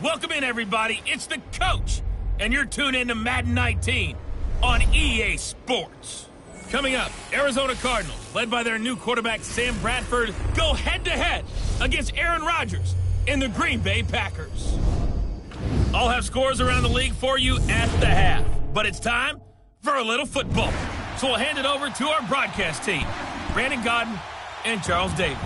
Welcome in, everybody. It's the coach, and you're tuned in to Madden 19 on EA Sports. Coming up, Arizona Cardinals, led by their new quarterback Sam Bradford, go head-to-head against Aaron Rodgers in the Green Bay Packers. I'll have scores around the league for you at the half, but it's time for a little football. So we'll hand it over to our broadcast team, Brandon Godden and Charles Davis.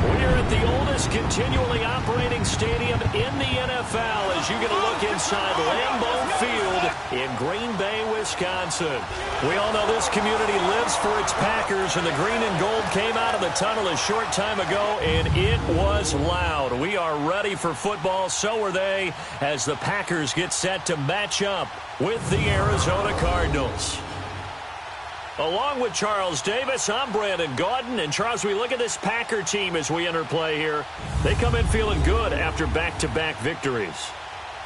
We're at the oldest continually operating stadium in the NFL as you get a look inside Lambeau Field in Green Bay, Wisconsin. We all know this community lives for its Packers, and the green and gold came out of the tunnel a short time ago, and it was loud. We are ready for football, so are they, as the Packers get set to match up with the Arizona Cardinals. Along with Charles Davis, I'm Brandon Gaudin. And, Charles, we look at this Packer team as we enter play here. They come in feeling good after back-to-back victories.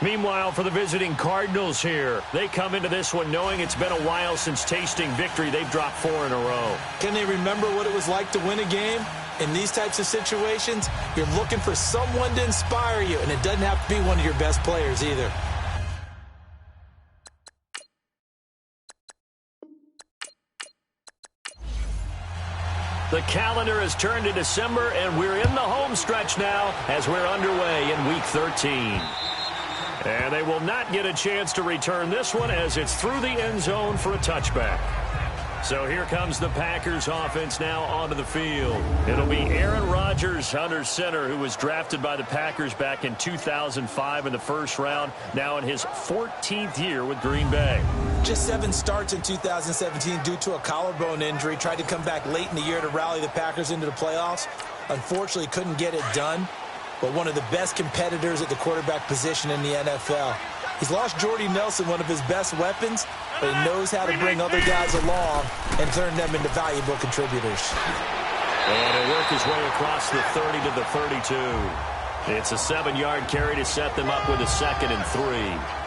Meanwhile, for the visiting Cardinals here, they come into this one knowing it's been a while since tasting victory. They've dropped 4 in a row. Can they remember what it was like to win a game? In these types of situations, you're looking for someone to inspire you, and it doesn't have to be one of your best players either. The calendar has turned to December, and we're in the home stretch now as we're underway in Week 13. And they will not get a chance to return this one as it's through the end zone for a touchback. So here comes the Packers offense now onto the field. It'll be Aaron Rodgers under center, who was drafted by the Packers back in 2005 in the first round, now in his 14th year with Green Bay. Just 7 starts in 2017 due to a collarbone injury. Tried to come back late in the year to rally the Packers into the playoffs. Unfortunately, couldn't get it done. But one of the best competitors at the quarterback position in the NFL. He's lost Jordy Nelson, one of his best weapons, but he knows how to bring other guys along and turn them into valuable contributors. And he'll work his way across the 30 to the 32. It's a 7-yard carry to set them up with a 2nd and 3.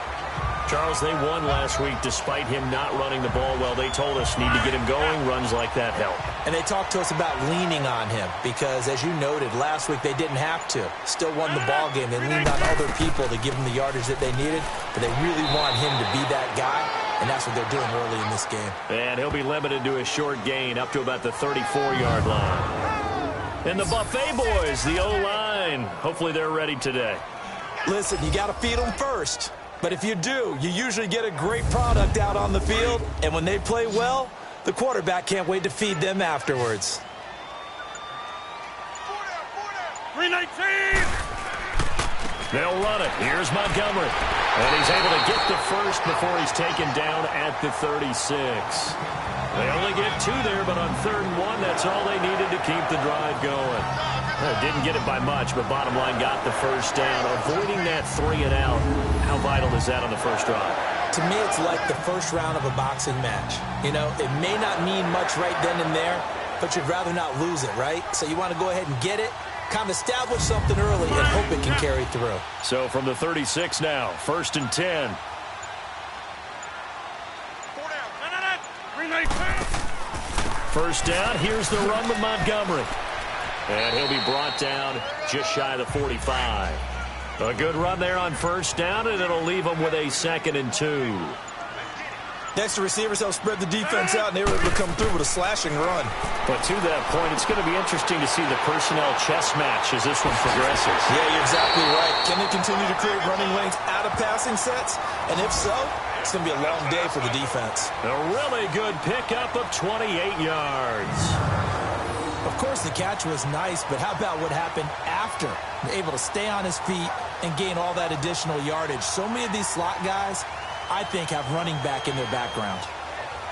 Charles, they won last week despite him not running the ball well. They told us need to get him going. Runs like that help. And they talked to us about leaning on him because, as you noted, last week they didn't have to. Still won the ball game. They leaned on other people to give them the yardage that they needed, but they really want him to be that guy, and that's what they're doing early in this game. And he'll be limited to a short gain up to about the 34-yard line. And the Buffet boys, the O-line, hopefully they're ready today. Listen, you got to feed them first. But if you do, you usually get a great product out on the field, and when they play well, the quarterback can't wait to feed them afterwards. 319! They'll run it. Here's Montgomery. And he's able to get the first before he's taken down at the 36. They only get 2 there, but on 3rd and 1, that's all they needed to keep the drive going. Didn't get it by much, but bottom line got the first down. Avoiding that 3 and out. How vital is that on the first drive? To me, it's like the first round of a boxing match. You know, it may not mean much right then and there, but you'd rather not lose it, right? So you want to go ahead and get it, kind of establish something early, and hope it can carry through. So from the 36 now, 1st and 10. First down, here's the run with Montgomery. And he'll be brought down just shy of the 45. A good run there on first down, and it'll leave them with a 2nd and 2. Next, the receivers help spread the defense out, and they were able to come through with a slashing run. But to that point, it's going to be interesting to see the personnel chess match as this one progresses. Yeah, you're exactly right. Can they continue to create running lanes out of passing sets? And if so, it's going to be a long day for the defense. A really good pickup of 28 yards. Of course, the catch was nice, but how about what happened after? Able to stay on his feet and gain all that additional yardage. So many of these slot guys, I think, have running back in their background.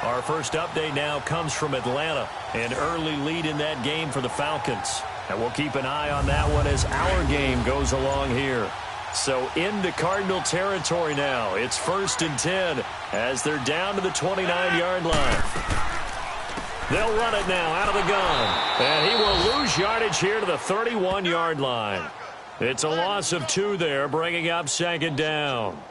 Our first update now comes from Atlanta. An early lead in that game for the Falcons. And we'll keep an eye on that one as our game goes along here. So into Cardinal territory now. It's 1st and 10 as they're down to the 29-yard line. They'll run it now out of the gun. And he will lose yardage here to the 31-yard line. It's a loss of 2 there, bringing up 2nd down.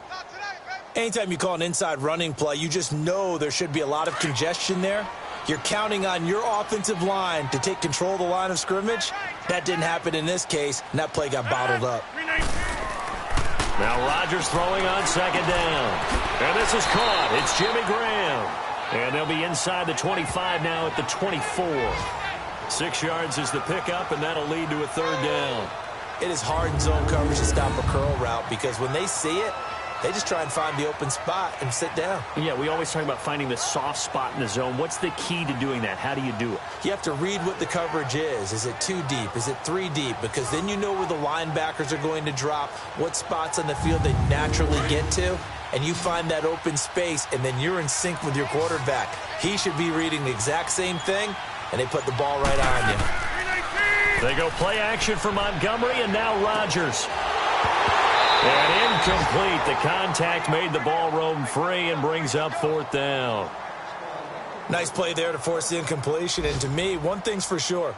Anytime you call an inside running play, you just know there should be a lot of congestion there. You're counting on your offensive line to take control of the line of scrimmage. That didn't happen in this case, and that play got bottled up. Now Rodgers throwing on second down. And this is caught. It's Jimmy Graham. And they'll be inside the 25 now at the 24. 6 yards is the pickup, and that'll lead to a third down. It is hard in zone coverage to stop a curl route because when they see it, they just try and find the open spot and sit down. Yeah, we always talk about finding the soft spot in the zone. What's the key to doing that? How do you do it? You have to read what the coverage is. Is it 2 deep? Is it 3 deep? Because then you know where the linebackers are going to drop, what spots on the field they naturally get to, and you find that open space, and then you're in sync with your quarterback. He should be reading the exact same thing, and they put the ball right on you. They go play action for Montgomery, and now Rodgers. And incomplete. The contact made the ball roam free and brings up fourth down. Nice play there to force the incompletion. And to me, one thing's for sure.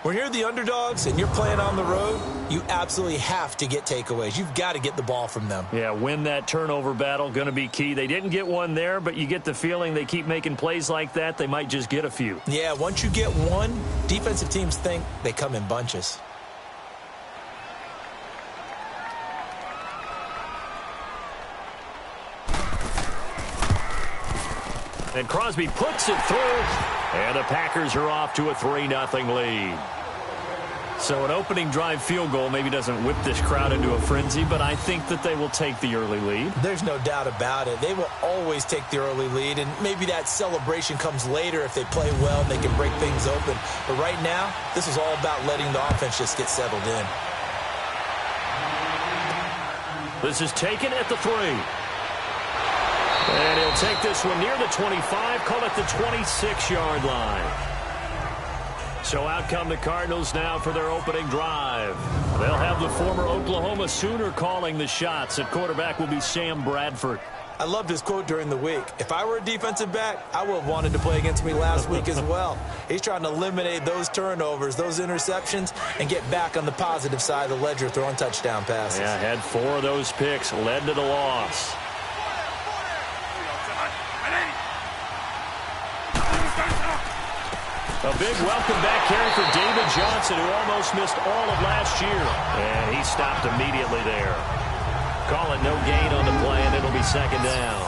When you're the underdogs and you're playing on the road, you absolutely have to get takeaways. You've got to get the ball from them. Yeah, win that turnover battle, going to be key. They didn't get one there, but you get the feeling they keep making plays like that, they might just get a few. Yeah, once you get one, defensive teams think they come in bunches. And Crosby puts it through, and the Packers are off to a 3-0 lead. So an opening drive field goal maybe doesn't whip this crowd into a frenzy, but I think that they will take the early lead. There's no doubt about it. They will always take the early lead, and maybe that celebration comes later if they play well and they can break things open. But right now, this is all about letting the offense just get settled in. This is taken at the 3. And he'll take this one near the 25, call it the 26-yard line. So out come the Cardinals now for their opening drive. They'll have the former Oklahoma Sooner calling the shots. At quarterback will be Sam Bradford. I loved his quote during the week. If I were a defensive back, I would have wanted to play against me last week as well. He's trying to eliminate those turnovers, those interceptions, and get back on the positive side of the ledger throwing touchdown passes. Yeah, had 4 of those picks, led to the loss. A big welcome back carry for David Johnson, who almost missed all of last year. And he stopped immediately there. Call it no gain on the play, and it'll be second down.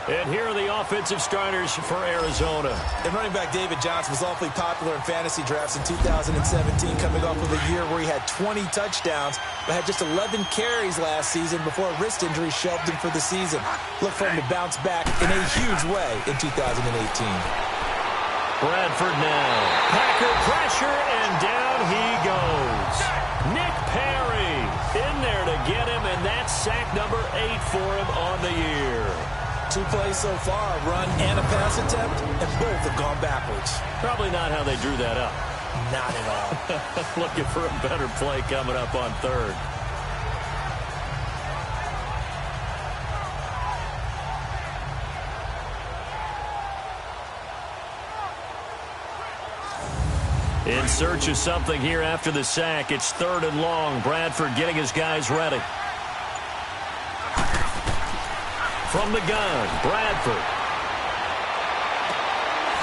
And here are the offensive starters for Arizona. And running back David Johnson was awfully popular in fantasy drafts in 2017, coming off of a year where he had 20 touchdowns, but had just 11 carries last season before a wrist injury shelved him for the season. Look for him to bounce back in a huge way in 2018. Bradford now. Packer pressure, and down he goes. Nick Perry in there to get him, and that's sack number 8 for him on the year. 2 plays so far, a run and a pass attempt, and both have gone backwards. Probably not how they drew that up. Not at all. Looking for a better play coming up on third. In search of something here after the sack. It's 3rd and long. Bradford getting his guys ready. From the gun, Bradford.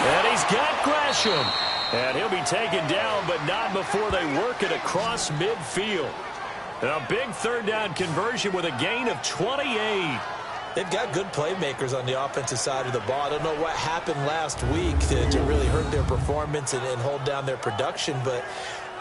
And he's got Gresham. And he'll be taken down, but not before they work it across midfield. A big 3rd down conversion with a gain of 28. They've got good playmakers on the offensive side of the ball. I don't know what happened last week to really hurt their performance and hold down their production, but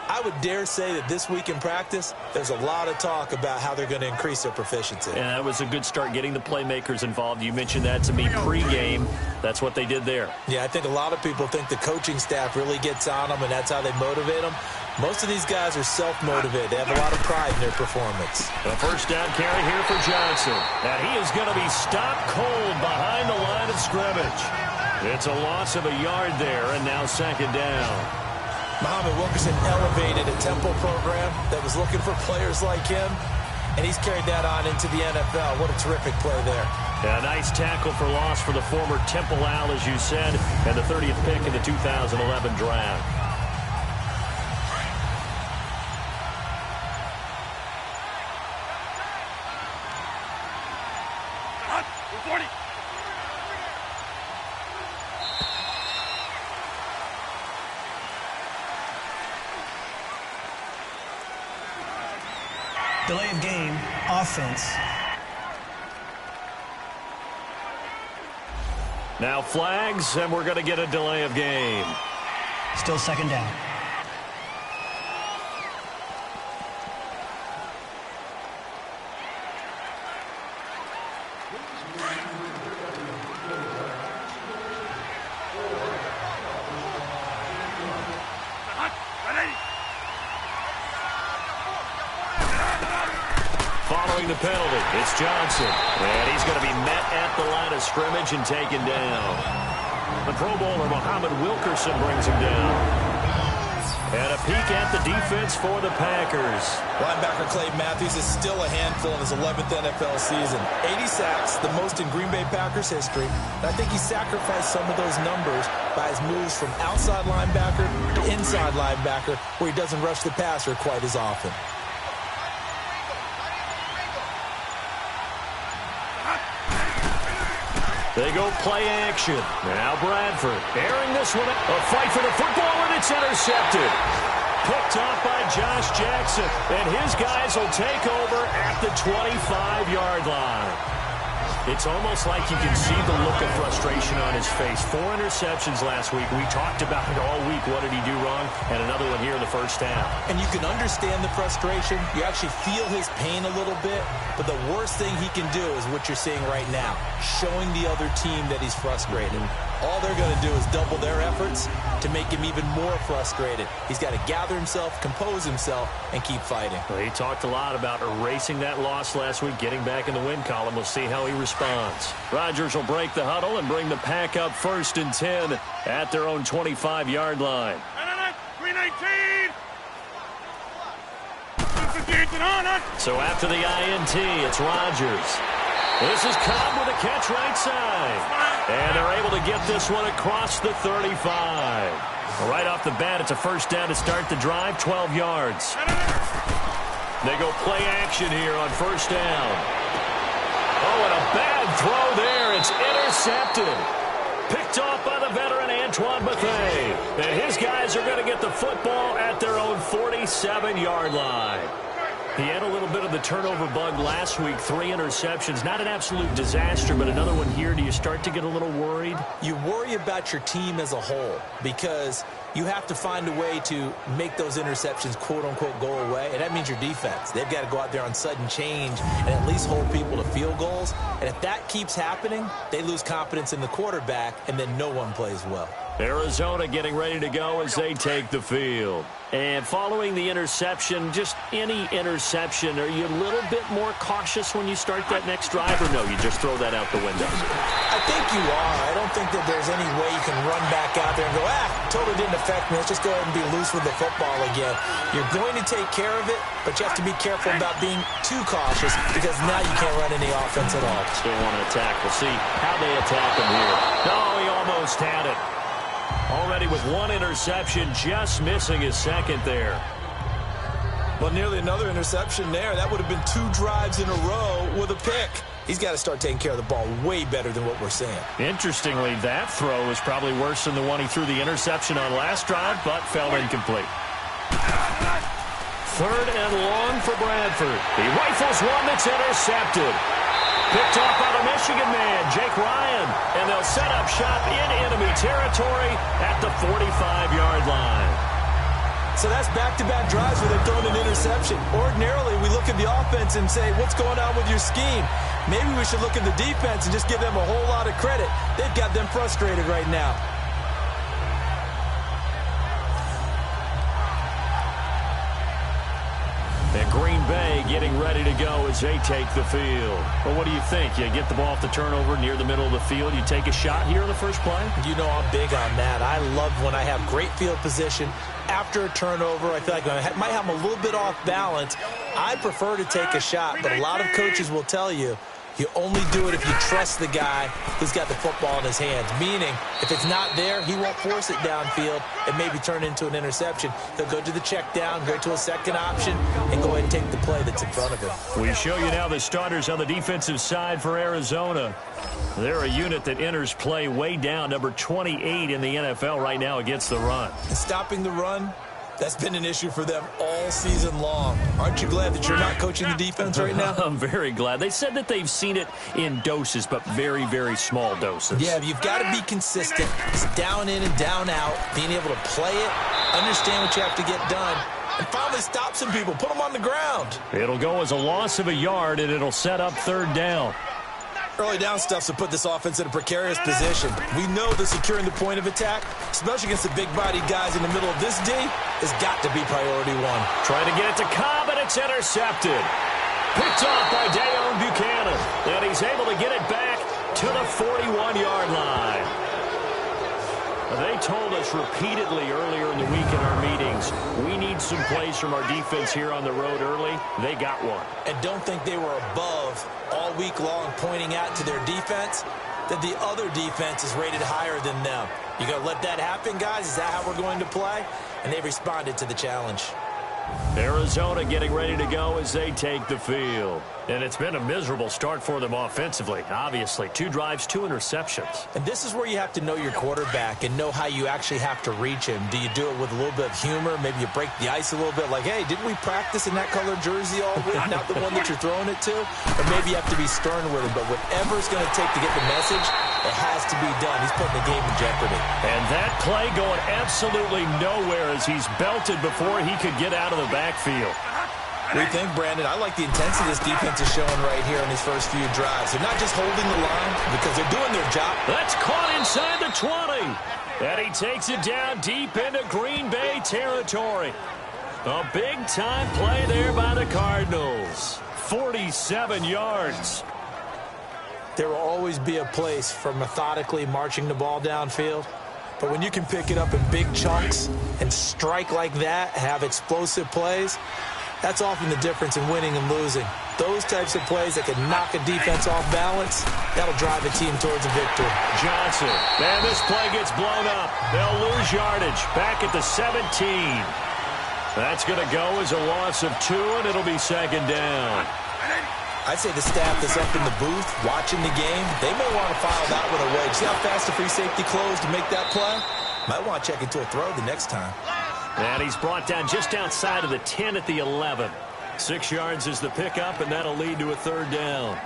I would dare say that this week in practice, there's a lot of talk about how they're going to increase their proficiency. And that was a good start, getting the playmakers involved. You mentioned that to me pregame. That's what they did there. Yeah, I think a lot of people think the coaching staff really gets on them, and that's how they motivate them. Most of these guys are self-motivated. They have a lot of pride in their performance. A 1st down carry here for Johnson. And he is going to be stopped cold behind the line of scrimmage. It's a loss of a yard there, and now 2nd down. Muhammad Wilkerson elevated a Temple program that was looking for players like him, and he's carried that on into the NFL. What a terrific play there. A nice tackle for loss for the former Temple Owl, as you said, and the 30th pick in the 2011 draft. Delay of game, offense. Now flags, and we're going to get a delay of game. Still second down. Following the penalty, it's Johnson. And he's going to be met at the line of scrimmage and taken down. The Pro Bowler, Muhammad Wilkerson, brings him down. And a peek at the defense for the Packers. Linebacker Clay Matthews is still a handful in his 11th NFL season. 80 sacks, the most in Green Bay Packers history. And I think he sacrificed some of those numbers by his moves from outside linebacker to inside linebacker, where he doesn't rush the passer quite as often. They go play action. Now Bradford airing this one. A fight for the football, and it's intercepted. Picked off by Josh Jackson, and his guys will take over at the 25-yard line. It's almost like you can see the look of frustration on his face. 4 interceptions last week. We talked about it all week. What did he do wrong? And another one here in the first half. And you can understand the frustration. You actually feel his pain a little bit. But the worst thing he can do is what you're seeing right now, showing the other team that he's frustrated. All they're going to do is double their efforts to make him even more frustrated. He's got to gather himself, compose himself, and keep fighting. Well, he talked a lot about erasing that loss last week, getting back in the win column. We'll see how he responds. Rodgers will break the huddle and bring the Pack up 1st and 10 at their own 25-yard line. 319! So after the INT, it's Rodgers. This is Cobb with a catch right side. And they're able to get this one across the 35. Right off the bat, it's a first down to start the drive, 12 yards. They go play action here on first down. Oh, and a bad throw there. It's intercepted. Picked off by the veteran Antoine Bethea. And his guys are going to get the football at their own 47-yard line. He had a little bit of the turnover bug last week, 3 interceptions. Not an absolute disaster, but another one here. Do you start to get a little worried? You worry about your team as a whole because you have to find a way to make those interceptions, quote-unquote, go away, and that means your defense. They've got to go out there on sudden change and at least hold people to field goals. And if that keeps happening, they lose confidence in the quarterback, and then no one plays well. Arizona getting ready to go as they take the field. And following the interception, just any interception, are you a little bit more cautious when you start that next drive, or no, you just throw that out the window? I think you are. I don't think that there's any way you can run back out there and go, totally didn't affect me. Let's just go ahead and be loose with the football again. You're going to take care of it, but you have to be careful about being too cautious because now you can't run any offense at all. Still want to attack. We'll see how they attack him here. No, he almost had it. Already with 1 interception, just missing his second there. Well, nearly another interception there. That would have been 2 drives in a row with a pick. He's got to start taking care of the ball way better than what we're seeing. Interestingly, that throw is probably worse than the one he threw the interception on last drive, but fell incomplete. 3rd and long for Bradford. He rifles one that's intercepted. Picked off by the Michigan man, Jake Ryan. And they'll set up shop in enemy territory at the 45-yard line. So that's back-to-back drives where they've thrown an interception. Ordinarily, we look at the offense and say, what's going on with your scheme? Maybe we should look at the defense and just give them a whole lot of credit. They've got them frustrated right now. And Green Bay getting ready to go as they take the field. Well, what do you think? You get the ball off the turnover near the middle of the field. You take a shot here in the first play? You know I'm big on that. I love when I have great field position. After a turnover, I feel like I might have them a little bit off balance. I prefer to take a shot, but a lot of coaches will tell you, you only do it if you trust the guy who's got the football in his hands. Meaning, if it's not there, he won't force it downfield and maybe turn into an interception. He'll go to the check down, go to a second option, and go ahead and take the play that's in front of him. We show you now the starters on the defensive side for Arizona. They're a unit that enters play way down, number 28 in the NFL right now against the run. And stopping the run That's been an issue for them all season long. Aren't you glad that you're not coaching the defense right now? I'm very glad. They said that they've seen it in doses, but very, very small doses. Yeah, you've got to be consistent. It's down in and down out, being able to play it, understand what you have to get done, and finally stop some people, put them on the ground. It'll go as a loss of a yard, and it'll set up third down. Early down stuff to put this offense in a precarious position. We know that securing the point of attack, especially against the big-bodied guys in the middle of this D, has got to be priority one. Trying to get it to Cobb, and it's intercepted. Picked off by Dayon Buchanan, and he's able to get it back to the 41-yard line. They told us repeatedly earlier in the week in our meetings, we need some plays from our defense here on the road early. They got one. And don't think they were above all week long pointing out to their defense that the other defense is rated higher than them. You going to let that happen, guys? Is that how we're going to play? And they responded to the challenge. Arizona getting ready to go as they take the field. And it's been a miserable start for them offensively, obviously. 2 drives, 2 interceptions. And this is where you have to know your quarterback and know how you actually have to reach him. Do you do it with a little bit of humor? Maybe you break the ice a little bit like, hey, didn't we practice in that color jersey all week? Not the one that you're throwing it to? Or maybe you have to be stern with him. But whatever it's going to take to get the message, it has to be done. He's putting the game in jeopardy. And that play going absolutely nowhere as he's belted before he could get out of the backfield. What do you think, Brandon? I like the intensity this defense is showing right here in these first few drives. They're not just holding the line because they're doing their job. That's caught inside the 20. And he takes it down deep into Green Bay territory. A big-time play there by the Cardinals. 47 yards. There will always be a place for methodically marching the ball downfield. But when you can pick it up in big chunks and strike like that, have explosive plays, that's often the difference in winning and losing. Those types of plays that can knock a defense off balance, that'll drive a team towards a victory. Johnson, and this play gets blown up. They'll lose yardage back at the 17. That's going to go as a loss of 2, and it'll be second down. I'd say the staff that's up in the booth watching the game, they may want to file that one away. See how fast the free safety closed to make that play? Might want to check into a throw the next time. And he's brought down just outside of the 10 at the 11. 6 yards is the pickup, and that'll lead to a third down.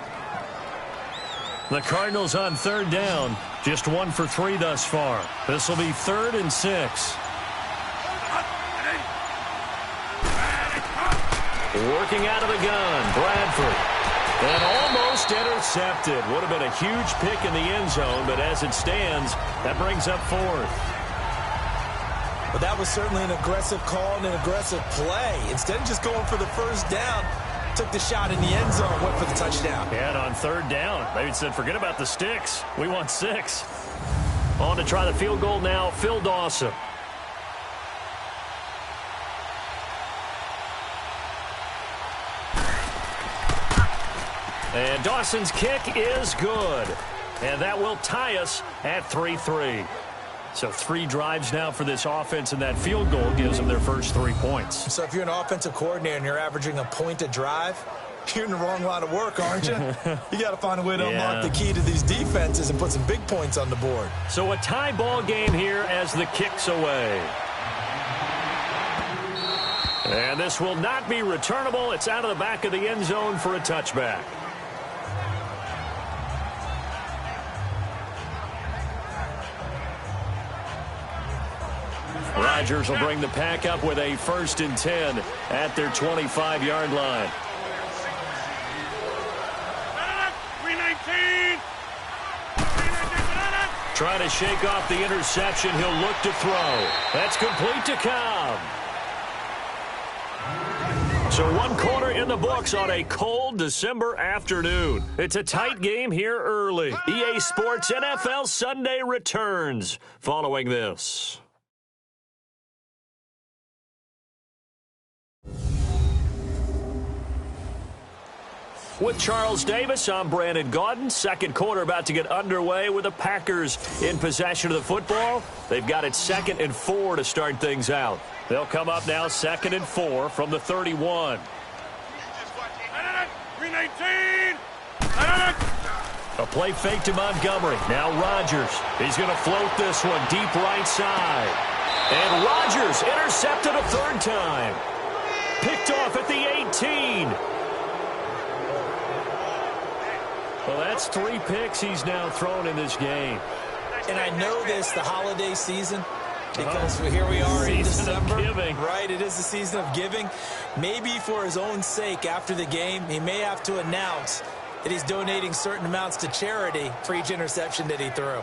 The Cardinals on third down, just 1 for 3 thus far. This will be 3rd and 6. Working out of the gun, Bradford. And almost intercepted. Would have been a huge pick in the end zone, but as it stands, that brings up 4th. But that was certainly an aggressive call and an aggressive play. Instead of just going for the first down, took the shot in the end zone, went for the touchdown. And on third down, they said, forget about the sticks. We want 6. On to try the field goal now, Phil Dawson. And Dawson's kick is good. And that will tie us at 3-3. So 3 drives now for this offense, and that field goal gives them their first 3 points. So if you're an offensive coordinator and you're averaging a point a drive, you're in the wrong line of work, aren't you? You got to find a way to unlock the key to these defenses and put some big points on the board. So a tie ball game here as the kick's away. And this will not be returnable. It's out of the back of the end zone for a touchback. Rodgers will bring the pack up with a 1st and 10 at their 25-yard line. 319. Trying to shake off the interception. He'll look to throw. That's complete to Cobb. So 1 quarter in the books on a cold December afternoon. It's a tight game here early. EA Sports NFL Sunday returns following this. With Charles Davis, I'm Brandon Gaudin. Second quarter about to get underway with the Packers in possession of the football. They've got it 2nd and 4 to start things out. They'll come up now 2nd and 4 from the 31. 319. A play fake to Montgomery. Now Rodgers. He's going to float this one deep right side. And Rodgers intercepted a third time. Picked off at the 18. Well, that's 3 picks he's now thrown in this game. And I know this, the holiday season, because here we are in December. Right, it is the season of giving. Maybe for his own sake after the game, he may have to announce that he's donating certain amounts to charity for each interception that he threw.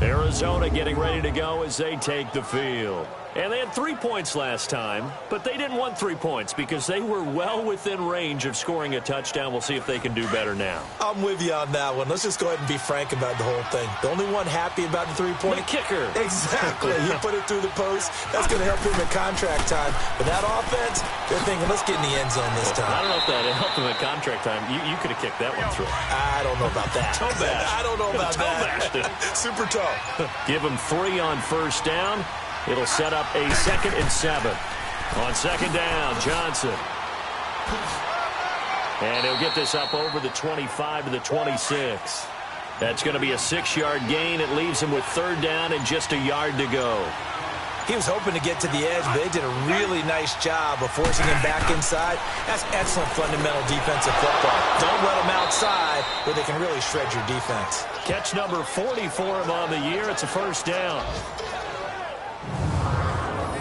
Arizona getting ready to go as they take the field. And they had 3 points last time, but they didn't want 3 points because they were well within range of scoring a touchdown. We'll see if they can do better now. I'm with you on that one. Let's just go ahead and be frank about the whole thing. The only one happy about the 3-point kicker. Exactly. He put it through the post. That's going to help him at contract time. But that offense, they're thinking, let's get in the end zone this time. I don't know if that helped him at contract time. You could have kicked that one through. I don't know about that. Toe bash. I don't know about that. Super toe. Give him 3 on first down. It'll set up a 2nd and 7. On second down, Johnson. And he'll get this up over the 25 to the 26. That's going to be a 6-yard gain. It leaves him with 3rd down and just a yard to go. He was hoping to get to the edge, but they did a really nice job of forcing him back inside. That's excellent fundamental defensive football. Don't let him outside where they can really shred your defense. Catch number 40 for him on the year. It's a 1st down.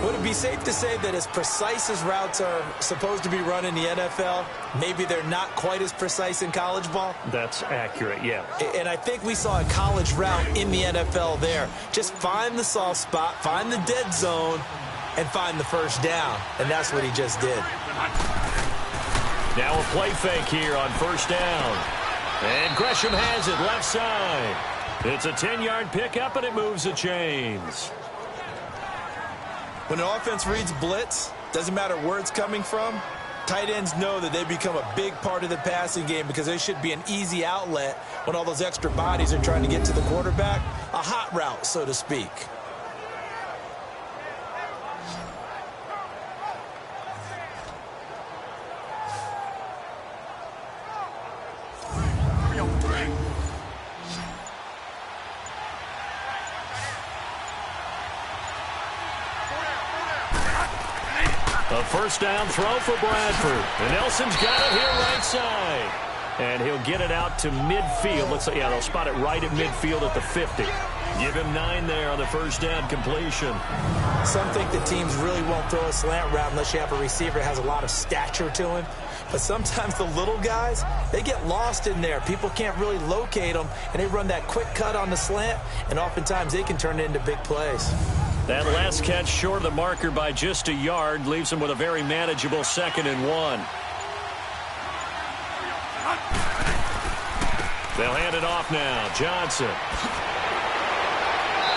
Would it be safe to say that as precise as routes are supposed to be run in the NFL, maybe they're not quite as precise in college ball? That's accurate, yeah. And I think we saw a college route in the NFL there. Just find the soft spot, find the dead zone, and find the 1st down. And that's what he just did. Now a play fake here on 1st down. And Gresham has it left side. It's a 10-yard pickup, and it moves the chains. When an offense reads blitz, doesn't matter where it's coming from, tight ends know that they become a big part of the passing game because they should be an easy outlet when all those extra bodies are trying to get to the quarterback. A hot route, so to speak. A 1st down throw for Bradford. And Nelson's got it here right side. And he'll get it out to midfield. Looks like, they'll spot it right at midfield at the 50. Give him 9 there on the 1st down completion. Some think the teams really won't throw a slant route unless you have a receiver that has a lot of stature to him. But sometimes the little guys, they get lost in there. People can't really locate them, and they run that quick cut on the slant, and oftentimes they can turn it into big plays. That last catch short of the marker by just a yard leaves him with a very manageable 2nd and 1. They'll hand it off now. Johnson.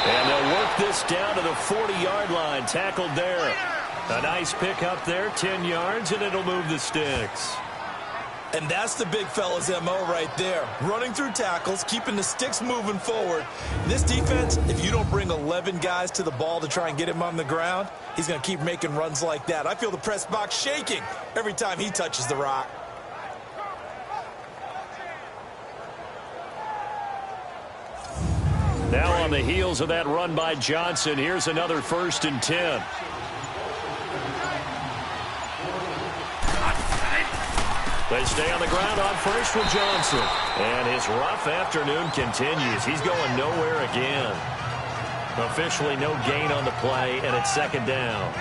And they'll work this down to the 40-yard line. Tackled there. A nice pickup there, 10 yards, and it'll move the sticks. And that's the big fella's MO right there. Running through tackles, keeping the sticks moving forward. This defense, if you don't bring 11 guys to the ball to try and get him on the ground, he's going to keep making runs like that. I feel the press box shaking every time he touches the rock. Now on the heels of that run by Johnson, here's another 1st and 10. They stay on the ground on first with Johnson. And his rough afternoon continues. He's going nowhere again. Officially no gain on the play, and it's 2nd down.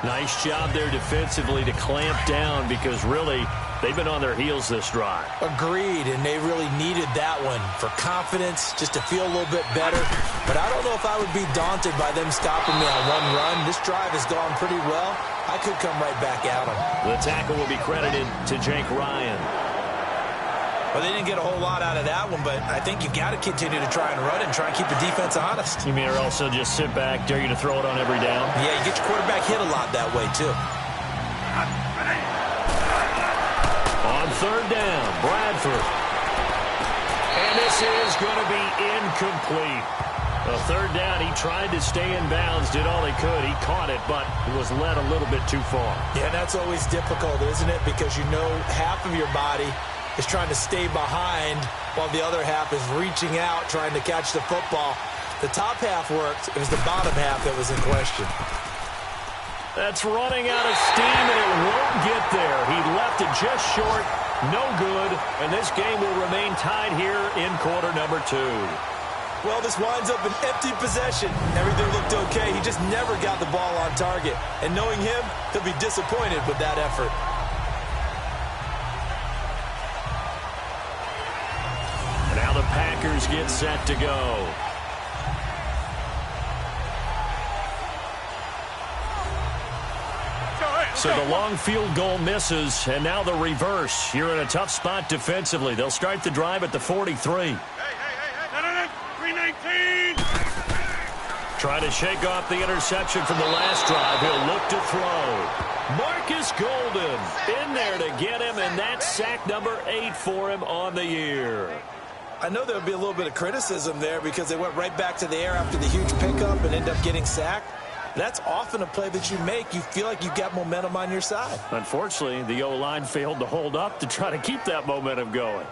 Nice job there defensively to clamp down because really they've been on their heels this drive. Agreed, and they really needed that one for confidence, just to feel a little bit better. But I don't know if I would be daunted by them stopping me on one run. This drive has gone pretty well. I could come right back at them. The tackle will be credited to Jake Ryan. Well, they didn't get a whole lot out of that one, but I think you got to continue to try and run and try and keep the defense honest. You mean or also just sit back, dare you to throw it on every down? Yeah, you get your quarterback hit a lot that way, too. On 3rd down, Bradford. And this is going to be incomplete. A 3rd down, he tried to stay in bounds, did all he could. He caught it, but was led a little bit too far. Yeah, that's always difficult, isn't it? Because you know half of your body is trying to stay behind while the other half is reaching out, trying to catch the football. The top half worked. It was the bottom half that was in question. That's running out of steam, and it won't get there. He left it just short. No good. And this game will remain tied here in quarter number 2. Well, this winds up an empty possession. Everything looked okay. He just never got the ball on target. And knowing him, he'll be disappointed with that effort. Now the Packers get set to go. So the long field goal misses, and now the reverse. You're in a tough spot defensively. They'll start the drive at the 43. 319. Trying to shake off the interception from the last drive. He'll look to throw. Marcus Golden in there to get him, and that's sack number 8 for him on the year. I know there'll be a little bit of criticism there because they went right back to the air after the huge pickup and end up getting sacked. That's often a play that you make. You feel like you've got momentum on your side. Unfortunately, the O-line failed to hold up to try to keep that momentum going.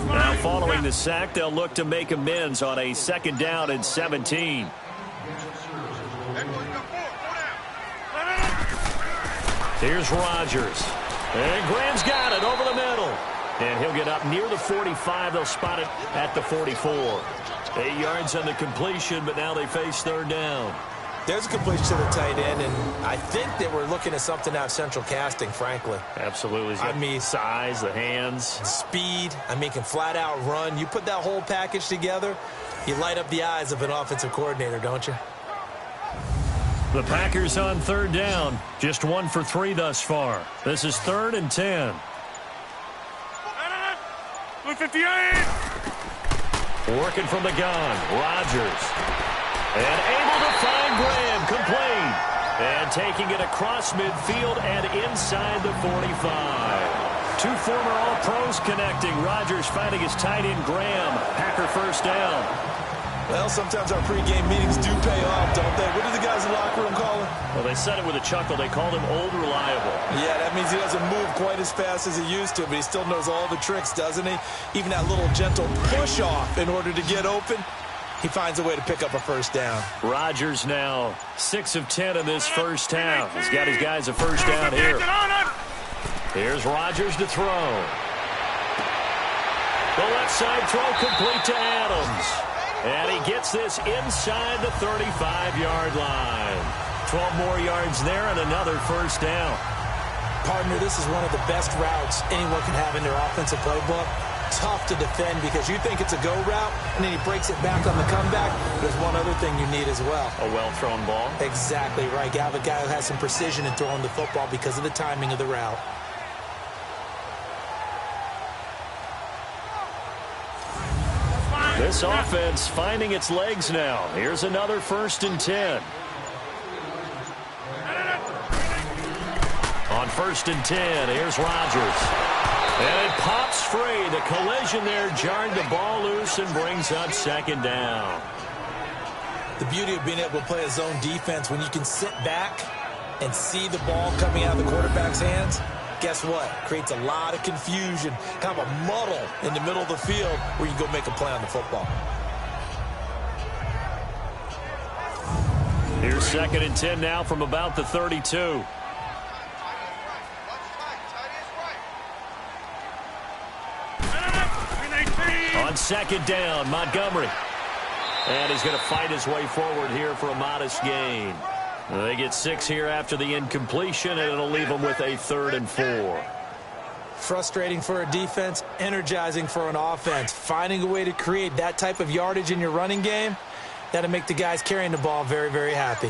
Now following the sack, they'll look to make amends on a 2nd down and 17. Here's Rodgers. And Graham's got it over the middle. And he'll get up near the 45. They'll spot it at the 44. 8 yards on the completion, but now they face 3rd down. There's a completion to the tight end, and I think that we're looking at something out of central casting, frankly. Absolutely. I mean, size, the hands. Speed. I mean, can flat out run. You put that whole package together, you light up the eyes of an offensive coordinator, don't you? The Packers on 3rd down. Just 1 for 3 thus far. This is 3rd and 10. 58. Working from the gun. Rodgers. And able to find Graham. Complete. And taking it across midfield and inside the 45. 2 former All-Pros connecting. Rodgers finding his tight end Graham. Packer 1st down. Well, sometimes our pregame meetings do pay off, don't they? What do the guys in the locker room call him? Well, they said it with a chuckle. They called him Old Reliable. Yeah, that means he doesn't move quite as fast as he used to, but he still knows all the tricks, doesn't he? Even that little gentle push-off in order to get open, he finds a way to pick up a 1st down. Rodgers now 6 of 10 in this 1st half. He's got his guys a 1st down here. Here's Rodgers to throw. The left side throw complete to Adams. And he gets this inside the 35-yard line. 12 more yards there and another 1st down. Partner, this is one of the best routes anyone can have in their offensive playbook. Tough to defend because you think it's a go route, and then he breaks it back on the comeback. There's one other thing you need as well. A well-thrown ball. Exactly right. You have a guy who has some precision in throwing the football because of the timing of the route. This offense finding its legs now. Here's another 1st and 10. On 1st and 10, here's Rodgers. And it pops free. The collision there jarred the ball loose and brings up 2nd down. The beauty of being able to play a zone defense when you can sit back and see the ball coming out of the quarterback's hands. Guess what? Creates a lot of confusion, kind of a muddle in the middle of the field where you go make a play on the football. Here's 2nd and 10 now from about the 32. On 2nd down, Montgomery. And he's going to fight his way forward here for a modest gain. They get 6 here after the incompletion, and it'll leave them with a 3rd and 4. Frustrating for a defense, energizing for an offense. Finding a way to create that type of yardage in your running game, that'll make the guys carrying the ball very, very happy.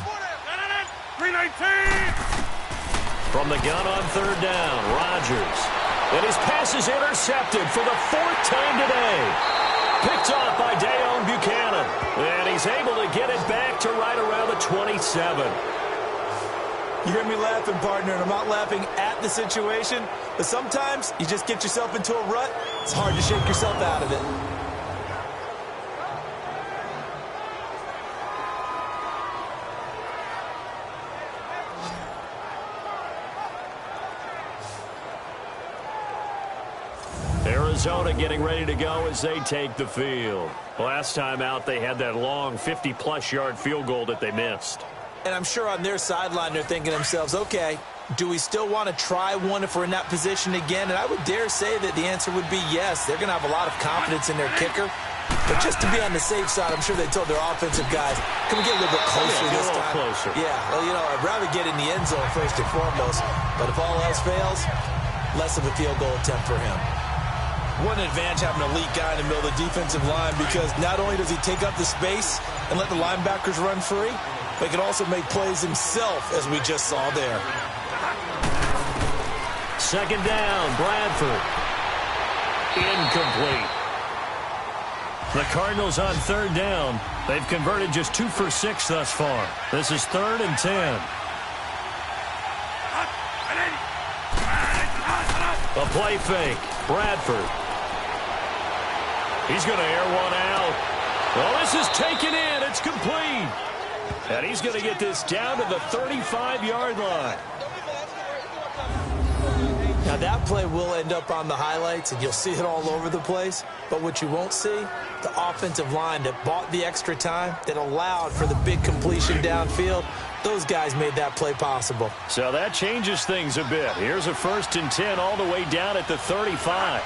319. From the gun on 3rd down, Rodgers. And his pass is intercepted for the 4th time today. Picked off by Dayon Buchanan. And he's able to get it back to right around the 27. You hear me laughing, partner, and I'm not laughing at the situation, but sometimes you just get yourself into a rut. It's hard to shake yourself out of it. Arizona getting ready to go as they take the field. Last time out, they had that long 50-plus yard field goal that they missed. And I'm sure on their sideline they're thinking to themselves, okay, do we still want to try one if we're in that position again? And I would dare say that the answer would be yes. They're going to have a lot of confidence in their kicker. But just to be on the safe side, I'm sure they told their offensive guys, can we get a little bit closer this time? Closer. Yeah, well, I'd rather get in the end zone first and foremost. But if all else fails, less of a field goal attempt for him. What an advantage having an elite guy in the middle of the defensive line, because not only does he take up the space and let the linebackers run free, but he can also make plays himself, as we just saw there. Second down, Bradford. Incomplete. The Cardinals on third down. They've converted just 2 for 6 thus far. This is 3rd and 10. A play fake. Bradford. He's going to air one out. Well, this is taken in. It's complete. And he's going to get this down to the 35-yard line. Now, that play will end up on the highlights, and you'll see it all over the place. But what you won't see, the offensive line that bought the extra time, that allowed for the big completion downfield, those guys made that play possible. So that changes things a bit. Here's a 1st and 10 all the way down at the 35.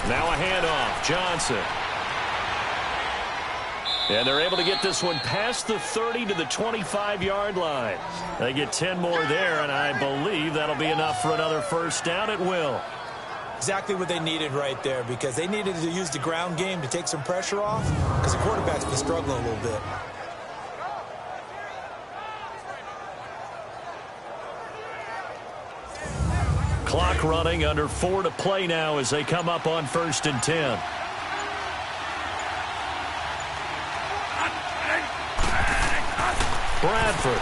Now a handoff. Johnson. And they're able to get this one past the 30 to the 25-yard line. They get 10 more there, and I believe that'll be enough for another first down at will. Exactly what they needed right there, because they needed to use the ground game to take some pressure off, because the quarterback's been struggling a little bit. Clock running, under 4 to play now as they come up on 1st and 10. Bradford.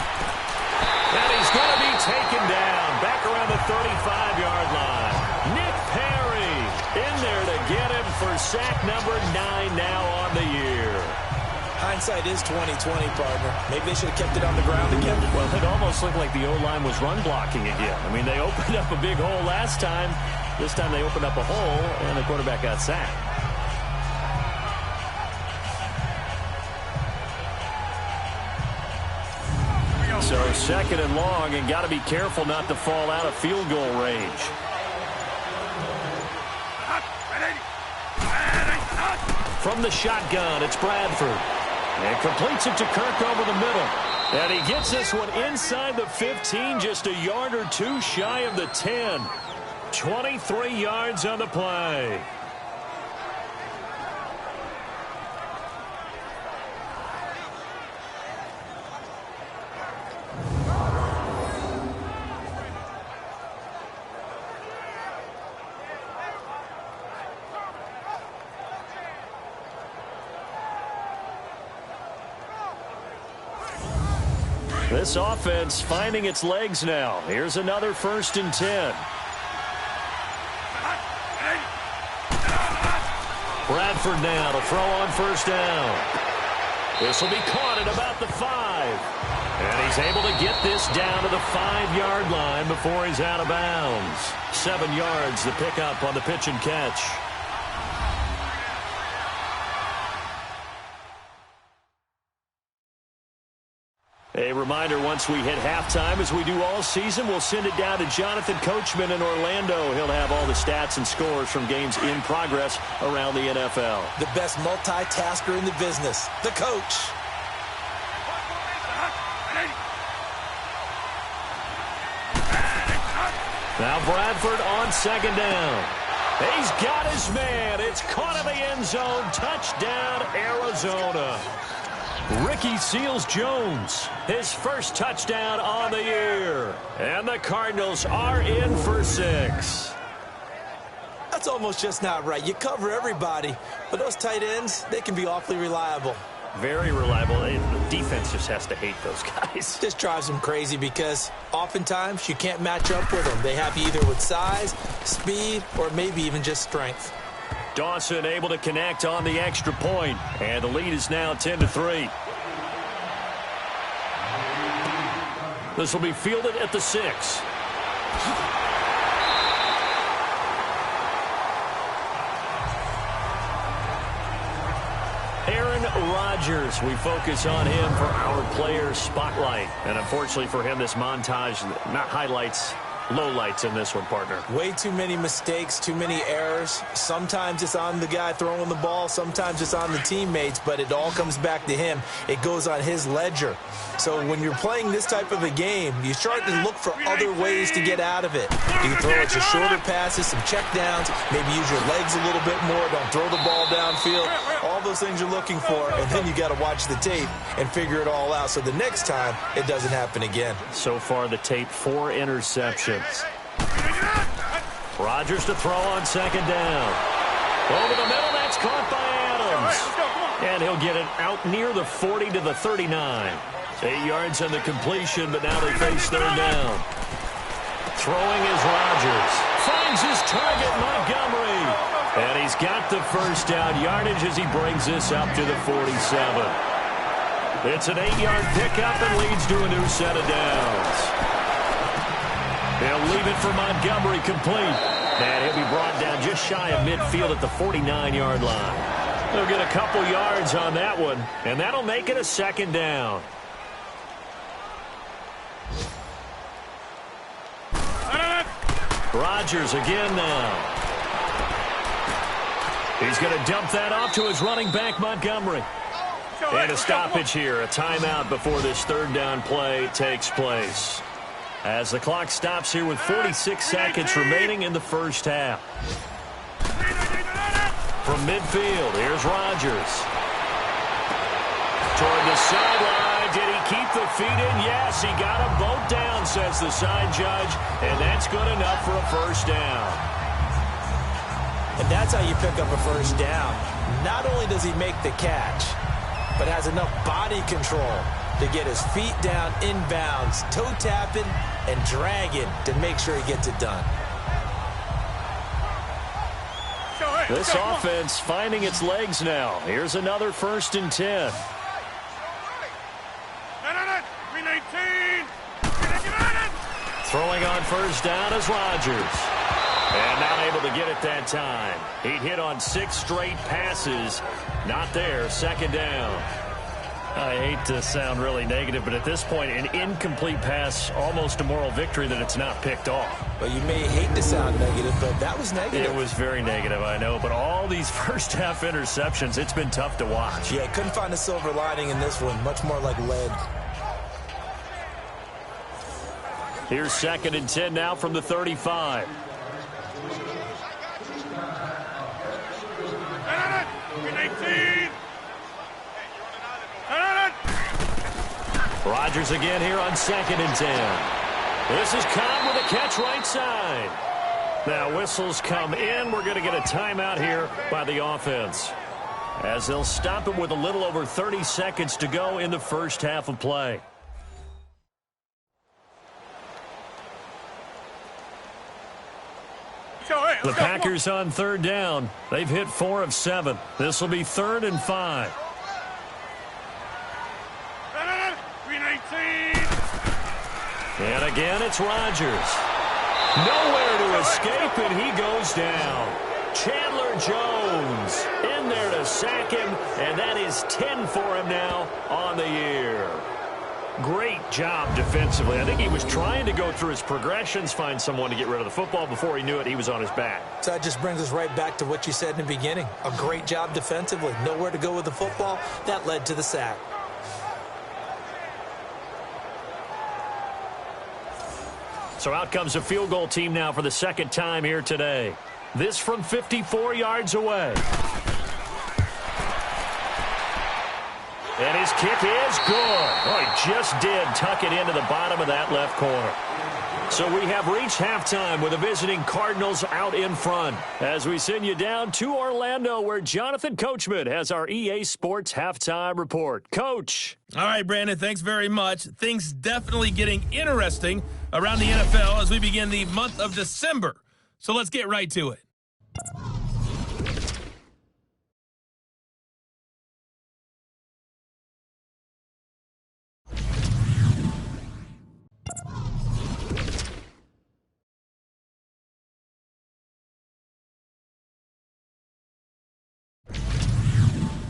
And he's going to be taken down back around the 35-yard line. Nick Perry in there to get him for sack number 9 now on the year. Hindsight is 20/20, partner. Maybe they should have kept it on the ground again. Well, it almost looked like the O-line was run blocking again. I mean, they opened up a big hole last time. This time they opened up a hole, and the quarterback got sacked. So 2nd and long, and got to be careful not to fall out of field goal range. From the shotgun, it's Bradford. And completes it to Kirk over the middle. And he gets this one inside the 15, just a yard or 2 shy of the 10. 23 yards on the play. This offense finding its legs now. Here's another 1st and 10. Bradford now to throw on 1st down. This will be caught at about the 5. And he's able to get this down to the 5-yard line before he's out of bounds. 7 yards the pickup on the pitch and catch. A reminder, once we hit halftime, as we do all season, we'll send it down to Jonathan Coachman in Orlando. He'll have all the stats and scores from games in progress around the NFL. The best multitasker in the business, the coach. Now Bradford on 2nd down. He's got his man. It's caught in the end zone. Touchdown, Arizona. Ricky Seals-Jones, his first touchdown on the year. And the Cardinals are in for 6. That's almost just not right. You cover everybody, but those tight ends, they can be awfully reliable. Very reliable. The defense just has to hate those guys. This drives them crazy because oftentimes you can't match up with them. They have you either with size, speed, or maybe even just strength. Dawson able to connect on the extra point, and the lead is now 10-3. This will be fielded at the 6. Rodgers. We focus on him for our player spotlight. And unfortunately for him, this montage, not highlights, lowlights in this one, partner. Way too many mistakes, too many errors. Sometimes it's on the guy throwing the ball. Sometimes it's on the teammates, but it all comes back to him. It goes on his ledger. So when you're playing this type of a game, you start to look for other ways to get out of it. Do you throw it to shorter passes, some check downs, maybe use your legs a little bit more, don't throw the ball downfield. All those things you're looking for, and then you got to watch the tape and figure it all out so the next time it doesn't happen again. So far the tape, 4 interceptions. Rodgers to throw on second down. Over the middle, that's caught by Adams. And he'll get it out near the 40 to the 39. 8 yards on the completion, but now they face third down. Throwing is Rodgers. Finds his target, Montgomery. And he's got the first down yardage as he brings this up to the 47. It's an 8-yard pickup and leads to a new set of downs. They'll leave it for Montgomery complete. And he'll be brought down just shy of midfield at the 49-yard line. They'll get a couple yards on that one, and that'll make it a second down. Rodgers again now. He's going to dump that off to his running back, Montgomery. And a stoppage here, a timeout before this third down play takes place. As the clock stops here with 46 seconds remaining in the first half. From midfield, here's Rodgers. Toward the sideline, did he keep the feet in? Yes, he got them both down, says the side judge, and that's good enough for a first down. And that's how you pick up a first down. Not only does he make the catch, but has enough body control to get his feet down inbounds, toe tapping and dragging to make sure he gets it done. This offense finding its legs now. Here's another 1st and 10. Throwing on first down is Rodgers. And not able to get it that time. He'd hit on 6 straight passes. Not there, second down. I hate to sound really negative, but at this point, an incomplete pass, almost a moral victory that it's not picked off. Well, you may hate to sound negative, but that was negative. It was very negative, I know. But all these first-half interceptions, it's been tough to watch. Yeah, couldn't find a silver lining in this one. Much more like lead. Here's 2nd and 10 now from the 35. Rodgers again here on 2nd and 10. This is Cobb with a catch right side. Now whistles come in. We're going to get a timeout here by the offense, as they'll stop it with a little over 30 seconds to go in the first half of play. The Packers on third down. They've hit 4 of 7. This will be 3rd and 5. And again, it's Rodgers. Nowhere to escape, and he goes down. Chandler Jones in there to sack him, and that is 10 for him now on the year. Great job defensively. I think he was trying to go through his progressions, find someone to get rid of the football. Before he knew it, he was on his back. So that just brings us right back to what you said in the beginning. A great job defensively. Nowhere to go with the football. That led to the sack. So out comes a field goal team now for the 2nd time here today. This from 54 yards away. And his kick is good. Oh, he just did tuck it into the bottom of that left corner. So we have reached halftime with the visiting Cardinals out in front, as we send you down to Orlando, where Jonathan Coachman has our EA Sports halftime report. Coach. All right, Brandon, thanks very much. Things definitely getting interesting around the NFL as we begin the month of December. So let's get right to it.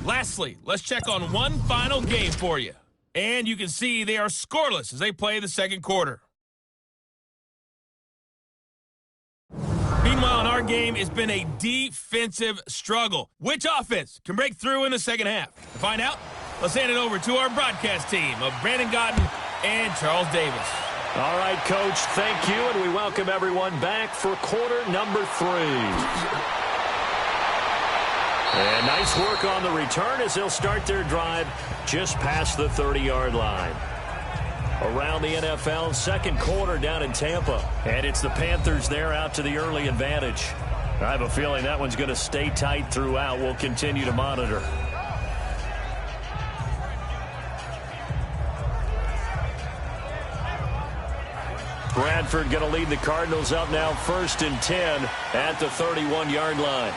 Lastly, let's check on one final game for you. And you can see they are scoreless as they play the second quarter. Meanwhile, in our game, it's been a defensive struggle. Which offense can break through in the second half? To find out, let's hand it over to our broadcast team of Brandon Godden and Charles Davis. All right, Coach, thank you, and we welcome everyone back for quarter number 3. And nice work on the return as they'll start their drive just past the 30-yard line. Around the NFL, second quarter down in Tampa. And it's the Panthers there out to the early advantage. I have a feeling that one's going to stay tight throughout. We'll continue to monitor. Bradford going to lead the Cardinals up now 1st and 10 at the 31-yard line.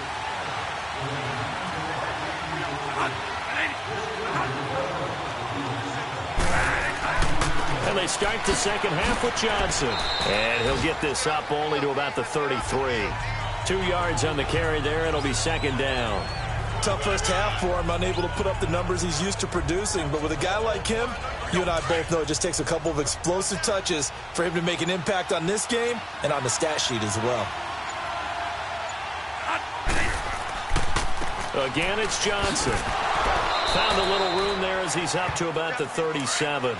And they start the second half with Johnson. And he'll get this up only to about the 33. 2 yards on the carry there. It'll be second down. Tough first half for him, unable to put up the numbers he's used to producing. But with a guy like him, you and I both know it just takes a couple of explosive touches for him to make an impact on this game and on the stat sheet as well. Again, it's Johnson. Found a little room there as he's up to about the 37.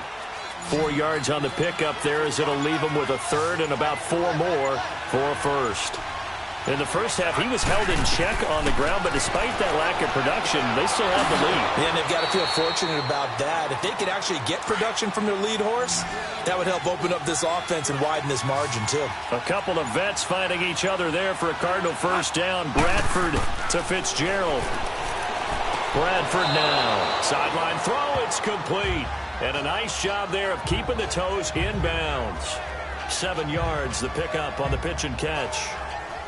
4 yards on the pickup there as it'll leave him with a third and about 4 more for a first. In the first half, he was held in check on the ground, but despite that lack of production, they still have the lead. Yeah, and they've got to feel fortunate about that. If they could actually get production from their lead horse, that would help open up this offense and widen this margin, too. A couple of vets fighting each other there for a Cardinal first down. Bradford to Fitzgerald. Bradford now. Sideline throw, it's complete. And a nice job there of keeping the toes inbounds. 7 yards, the pickup on the pitch and catch.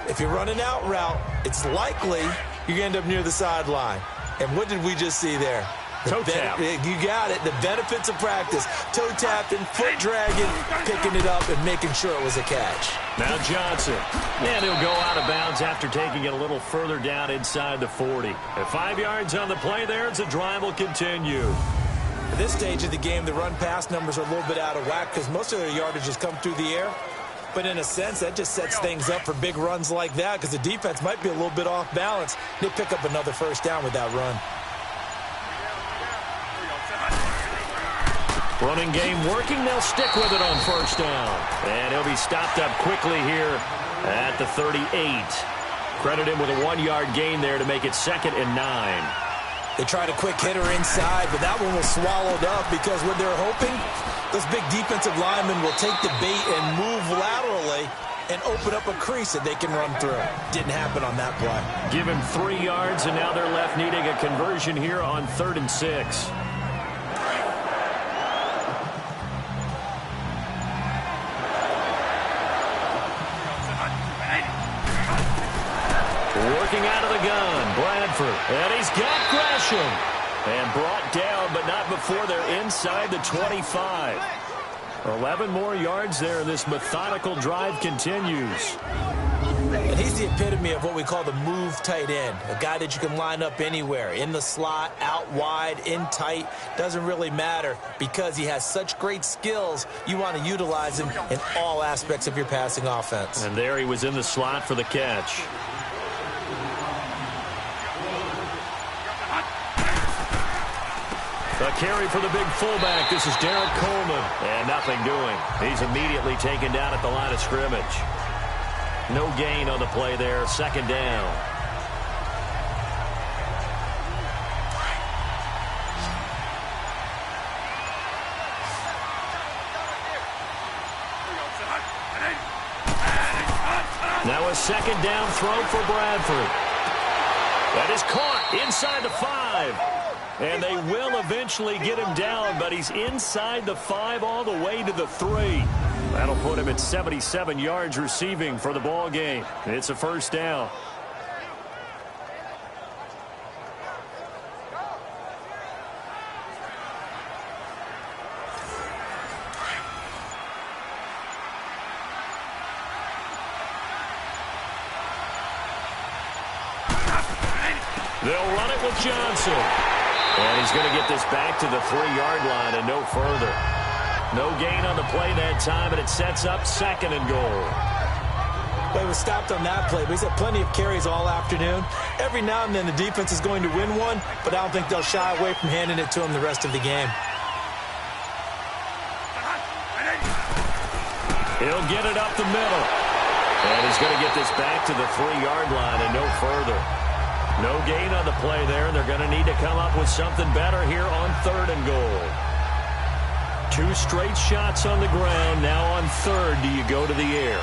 If you're running out route, it's likely you're going to end up near the sideline. And what did we just see there? Toe tap. You got it. The benefits of practice. Toe tapping, foot dragging, picking it up, and making sure it was a catch. Now Johnson. And he'll go out of bounds after taking it a little further down inside the 40. At 5 yards on the play there, as the drive will continue. At this stage of the game, the run-pass numbers are a little bit out of whack because most of their yardage has come through the air. But in a sense, that just sets things up for big runs like that because the defense might be a little bit off balance. They pick up another first down with that run. Running game working. They'll stick with it on first down. And he'll be stopped up quickly here at the 38. Credit him with a 1-yard gain there to make it 2nd and 9. They tried a quick hitter inside, but that one was swallowed up because what they're hoping, those big defensive linemen will take the bait and move laterally and open up a crease that they can run through. Didn't happen on that play. Give him 3 yards, and now they're left needing a conversion here on 3rd and 6. Working out of the gun, Bradford. And he's got Gresham. And brought down, but not before they're inside the 25. 11 more yards there. This methodical drive continues. And he's the epitome of what we call the move tight end. A guy that you can line up anywhere. In the slot, out wide, in tight. Doesn't really matter because he has such great skills. You want to utilize him in all aspects of your passing offense. And there he was in the slot for the catch. A carry for the big fullback. This is Derek Coleman. And nothing doing. He's immediately taken down at the line of scrimmage. No gain on the play there. 2nd down. Now a 2nd down throw for Bradford. That is caught inside the 5. And they will eventually get him down, but he's inside the 5 all the way to the 3. That'll put him at 77 yards receiving for the ball game. It's a first down. They'll run it with Johnson. And he's going to get this back to the 3-yard line and no further. No gain on the play that time, and it sets up 2nd and goal. Well, he was stopped on that play, but he's had plenty of carries all afternoon. Every now and then the defense is going to win one, but I don't think they'll shy away from handing it to him the rest of the game. He'll get it up the middle. And he's going to get this back to the 3-yard line and no further. No gain on the play there, and they're going to need to come up with something better here on 3rd and goal. 2 straight shots on the ground. Now on 3rd, do you go to the air?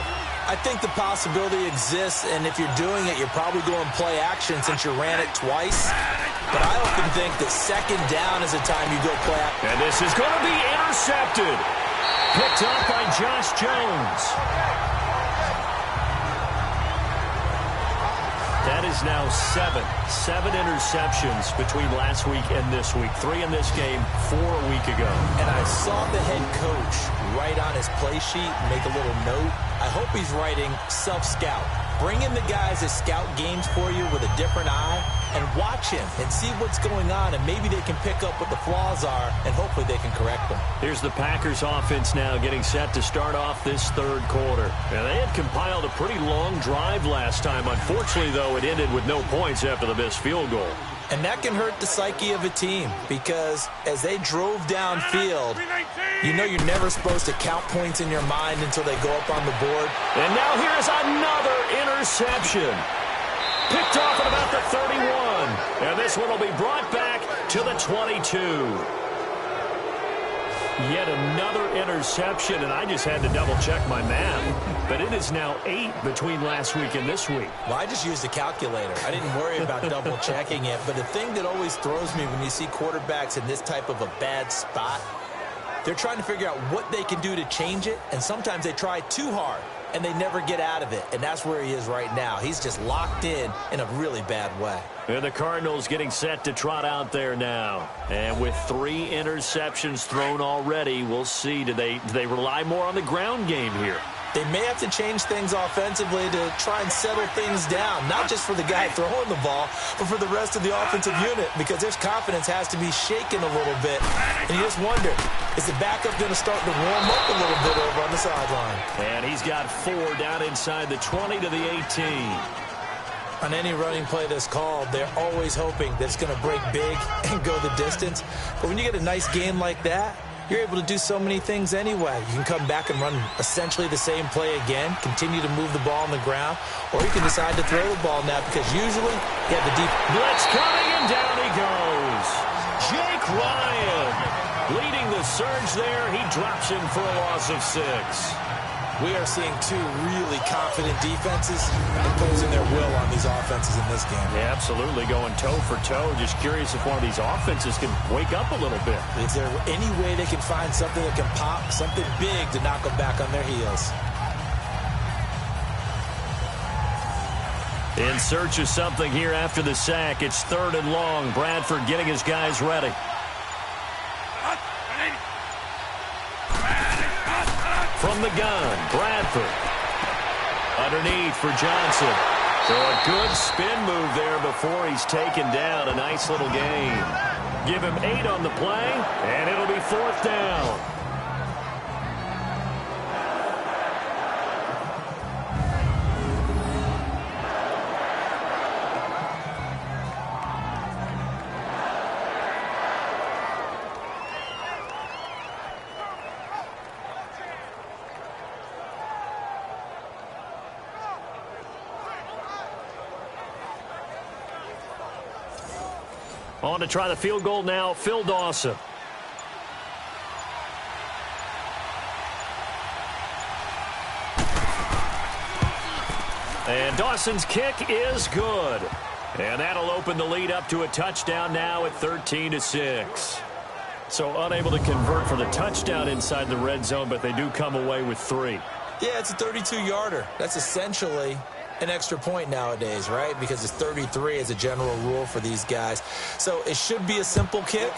I think the possibility exists, and if you're doing it, you're probably going play action since you ran it twice. But I often think that 2nd down is the time you go play action. And this is going to be intercepted. Picked up by Josh Jones. That is now 7 interceptions between last week and this week. 3 in this game, 4 a week ago. And I saw the head coach write on his play sheet, make a little note. I hope he's writing self-scout. Bring in the guys that scout games for you with a different eye and watch him and see what's going on, and maybe they can pick up what the flaws are, and hopefully they can correct them. Here's the Packers offense now getting set to start off this 3rd quarter. Now, they had compiled a pretty long drive last time. Unfortunately, though, it ended with no points after the missed field goal. And that can hurt the psyche of a team because as they drove downfield, you know you're never supposed to count points in your mind until they go up on the board. And now here's another interception. Picked off at about the 31. And this one will be brought back to the 22. Yet another interception, and I just had to double-check my math. But it is now 8 between last week and this week. Well, I just used a calculator. I didn't worry about double-checking it. But the thing that always throws me when you see quarterbacks in this type of a bad spot, they're trying to figure out what they can do to change it, and sometimes they try too hard, and they never get out of it. And that's where he is right now. He's just locked in a really bad way. And the Cardinals getting set to trot out there now. And with 3 interceptions thrown already, we'll see. Do they rely more on the ground game here? They may have to change things offensively to try and settle things down, not just for the guy throwing the ball, but for the rest of the offensive unit, because their confidence has to be shaken a little bit. And you just wonder, is the backup going to start to warm up a little bit over on the sideline? And he's got 4 down inside the 20 to the 18. On any running play that's called, they're always hoping that it's going to break big and go the distance. But when you get a nice game like that, you're able to do so many things anyway. You can come back and run essentially the same play again, continue to move the ball on the ground, or you can decide to throw the ball now because usually you have the deep blitz coming, and down he goes. Jake Ryan leading the surge there. He drops him for a loss of 6. We are seeing 2 really confident defenses imposing their will on these offenses in this game. Yeah, absolutely, going toe for toe. Just curious if one of these offenses can wake up a little bit. Is there any way they can find something that can pop, something big to knock them back on their heels? In search of something here after the sack. It's 3rd and long. Bradford getting his guys ready. From the gun, Bradford. Underneath for Johnson. So a good spin move there before he's taken down. A nice little gain. Give him 8 on the play, and it'll be 4th down. On to try the field goal now, Phil Dawson. And Dawson's kick is good. And that'll open the lead up to a touchdown now at 13-6. So unable to convert for the touchdown inside the red zone, but they do come away with 3. Yeah, it's a 32-yarder. That's essentially an extra point nowadays, right? Because it's 33 as a general rule for these guys. So it should be a simple kick,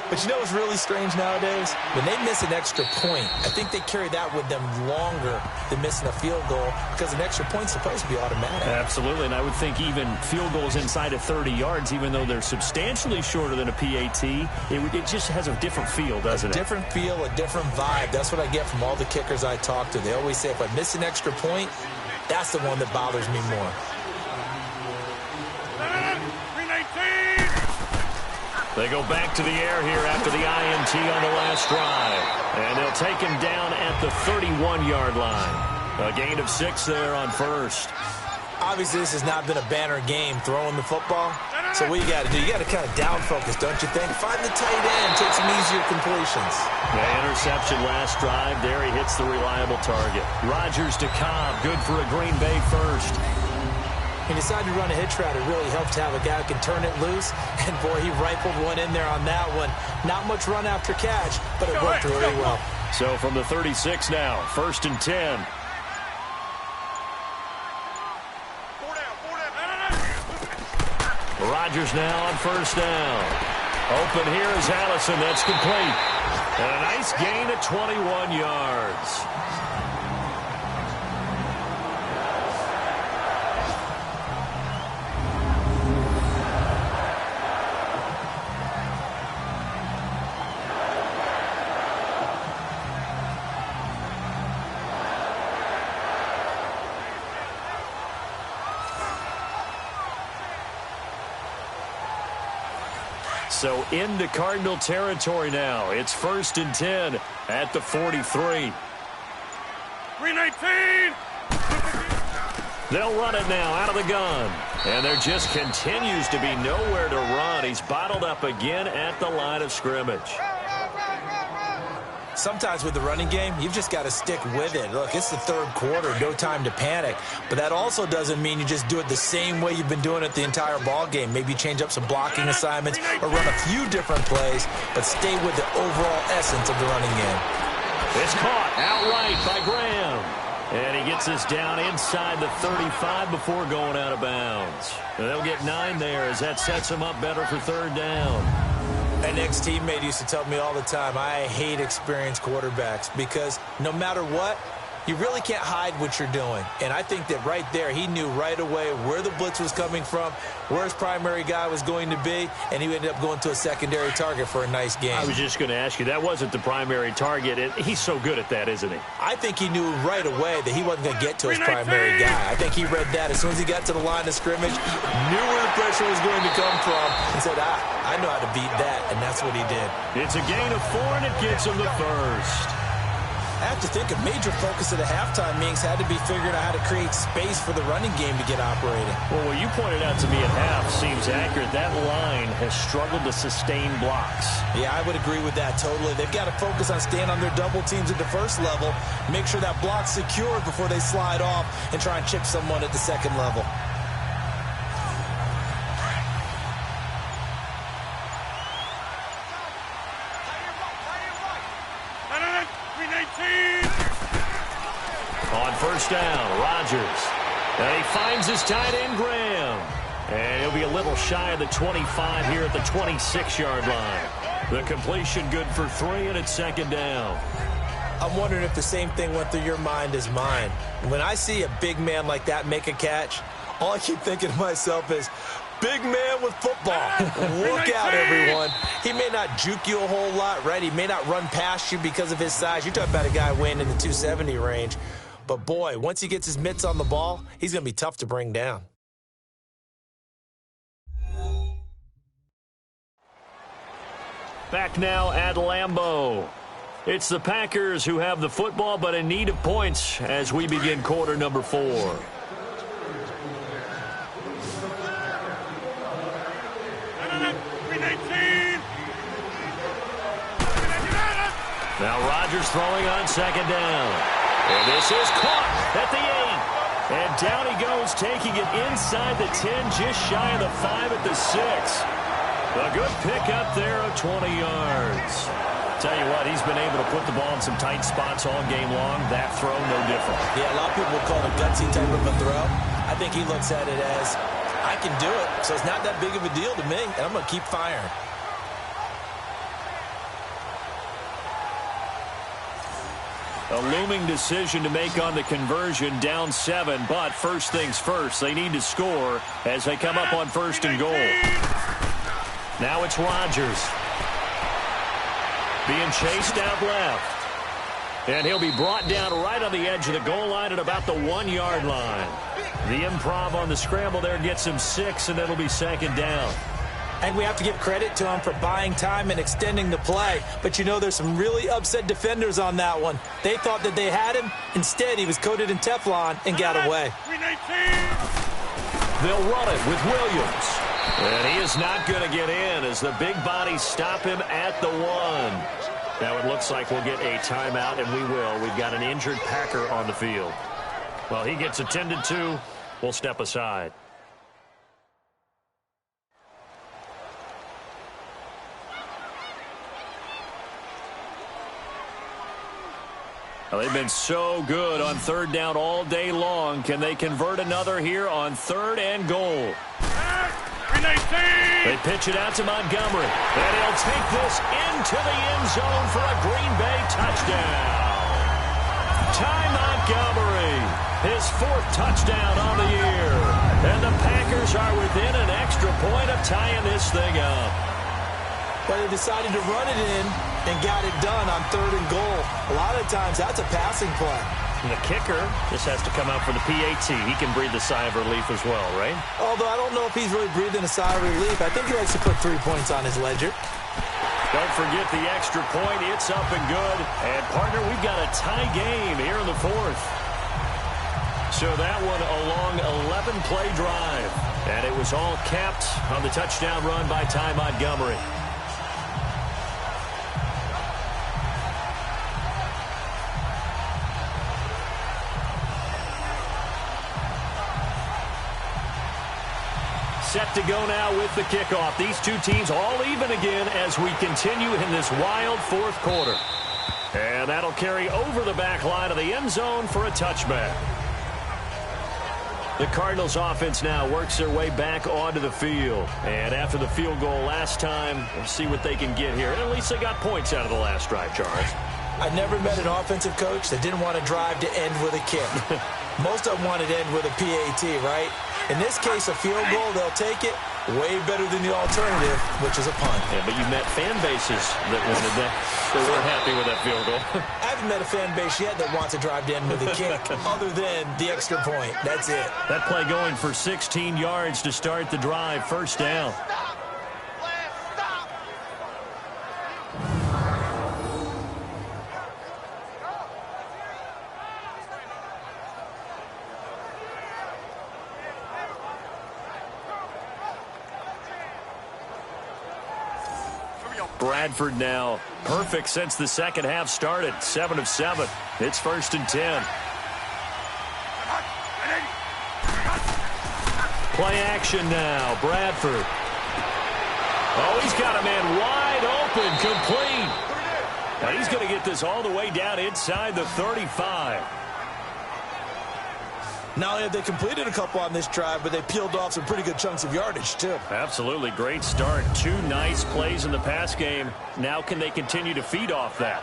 But you know what's really strange nowadays? When they miss an extra point, I think they carry that with them longer than missing a field goal because an extra point's supposed to be automatic. Absolutely, and I would think even field goals inside of 30 yards, even though they're substantially shorter than a PAT, it just has a different feel, doesn't it? A different feel, a different vibe. That's what I get from all the kickers I talk to. They always say, if I miss an extra point, that's the one that bothers me more. They go back to the air here after the INT on the last drive. And they'll take him down at the 31-yard line. A gain of 6 there on first. Obviously, this has not been a banner game throwing the football. So what you got to do, you got to kind of down focus, don't you think? Find the tight end, take some easier completions. The interception last drive. There he hits the reliable target. Rodgers to Cobb, good for a Green Bay first. He decided to run a hitch route. It really helped to have a guy who can turn it loose. And, boy, he rifled one in there on that one. Not much run after catch, but it worked really well. So from the 36 now, 1st and 10. Rodgers now on 1st down. Open here is Allison. That's complete. And a nice gain of 21 yards. So into Cardinal territory now. It's 1st and 10 at the 43. 319! They'll run it now out of the gun. And there just continues to be nowhere to run. He's bottled up again at the line of scrimmage. Sometimes with the running game, you've just got to stick with it. Look, it's the 3rd quarter, no time to panic. But that also doesn't mean you just do it the same way you've been doing it the entire ball game. Maybe change up some blocking assignments or run a few different plays, but stay with the overall essence of the running game. It's caught outright by Graham. And he gets us down inside the 35 before going out of bounds. And they'll get 9 there as that sets him up better for 3rd down. An ex-teammate used to tell me all the time, I hate experienced quarterbacks because no matter what, you really can't hide what you're doing. And I think that right there, he knew right away where the blitz was coming from, where his primary guy was going to be, and he ended up going to a secondary target for a nice game. I was just going to ask you, that wasn't the primary target, and he's so good at that, isn't he? I think he knew right away that he wasn't going to get to his primary guy. I think he read that as soon as he got to the line of scrimmage, knew where the pressure was going to come from, and said, I know how to beat that, and that's what he did. It's a gain of 4, and it gets him the first. I have to think a major focus of the halftime meetings had to be figuring out how to create space for the running game to get operating. Well, what you pointed out to me at half seems accurate. That line has struggled to sustain blocks. Yeah, I would agree with that totally. They've got to focus on staying on their double teams at the first level, make sure that block's secured before they slide off and try and chip someone at the second level. On 1st down, Rodgers. And he finds his tight end, Graham. And he'll be a little shy of the 25 here at the 26-yard line. The completion good for 3, and it's 2nd down. I'm wondering if the same thing went through your mind as mine. When I see a big man like that make a catch, all I keep thinking to myself is, big man with football. Look out, everyone. He may not juke you a whole lot, right? He may not run past you because of his size. You're talking about a guy weighing in the 270 range. But, boy, once he gets his mitts on the ball, he's going to be tough to bring down. Back now at Lambeau. It's the Packers who have the football, but in need of points as we begin quarter number 4. Now Rodgers throwing on 2nd down. And this is caught at the 8. And down he goes, taking it inside the 10, just shy of the 5 at the 6. A good pick up there of 20 yards. Tell you what, he's been able to put the ball in some tight spots all game long. That throw, no different. Yeah, a lot of people will call it a gutsy type of a throw. I think he looks at it as, I can do it, so it's not that big of a deal to me, and I'm going to keep firing. A looming decision to make on the conversion, down 7, but first things first, they need to score as they come up on 1st and goal. Now it's Rodgers. Being chased out left. And he'll be brought down right on the edge of the goal line at about the 1-yard line. The improv on the scramble there gets him 6, and it'll be 2nd down. And we have to give credit to him for buying time and extending the play. But, you know, there's some really upset defenders on that one. They thought that they had him. Instead, he was coated in Teflon and got away. They'll run it with Williams. And he is not going to get in as the big bodies stop him at the 1. Now it looks like we'll get a timeout, and we will. We've got an injured Packer on the field. Well, he gets attended to. We'll step aside. Well, they've been so good on 3rd down all day long. Can they convert another here on 3rd and goal? They pitch it out to Montgomery. And he'll take this into the end zone for a Green Bay touchdown. Ty Montgomery, his 4th touchdown on the year. And the Packers are within an extra point of tying this thing up. But they decided to run it in and got it done on 3rd and goal. A lot of times, that's a passing play. And the kicker just has to come out for the PAT. He can breathe a sigh of relief as well, right? Although I don't know if he's really breathing a sigh of relief. I think he likes to put 3 points on his ledger. Don't forget the extra point. It's up and good. And, partner, we've got a tie game here in the 4th. So that one a long 11-play drive. And it was all capped on the touchdown run by Ty Montgomery. Set to go now with the kickoff. These two teams all even again as we continue in this wild 4th quarter. And that'll carry over the back line of the end zone for a touchback. The Cardinals offense now works their way back onto the field. And after the field goal last time, we'll see what they can get here. And at least they got points out of the last drive, Charles. I never met an offensive coach that didn't want to drive to end with a kick. Most of them wanted to end with a PAT, right? In this case, a field goal, they'll take it. Way better than the alternative, which is a punt. Yeah, but you met fan bases that wanted that. They weren't happy with that field goal. I haven't met a fan base yet that wants to drive to end with a kick, other than the extra point. That's it. That play going for 16 yards to start the drive. 1st down. Bradford now perfect since the 2nd half started. 7 of 7. It's 1st and 10. Play action now. Bradford. Oh, he's got a man wide open, complete. Now he's going to get this all the way down inside the 35. Not only have they completed a couple on this drive, but they peeled off some pretty good chunks of yardage, too. Absolutely. Great start. 2 nice plays in the pass game. Now can they continue to feed off that?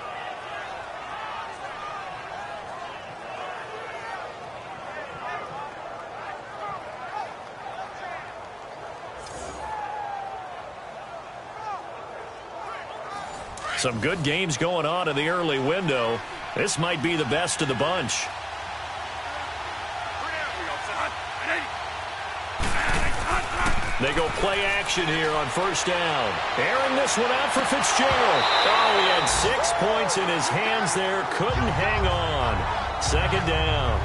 Some good games going on in the early window. This might be the best of the bunch. They go play action here on 1st down. Airing this one out for Fitzgerald. Oh, he had 6 points in his hands there. Couldn't hang on. 2nd down.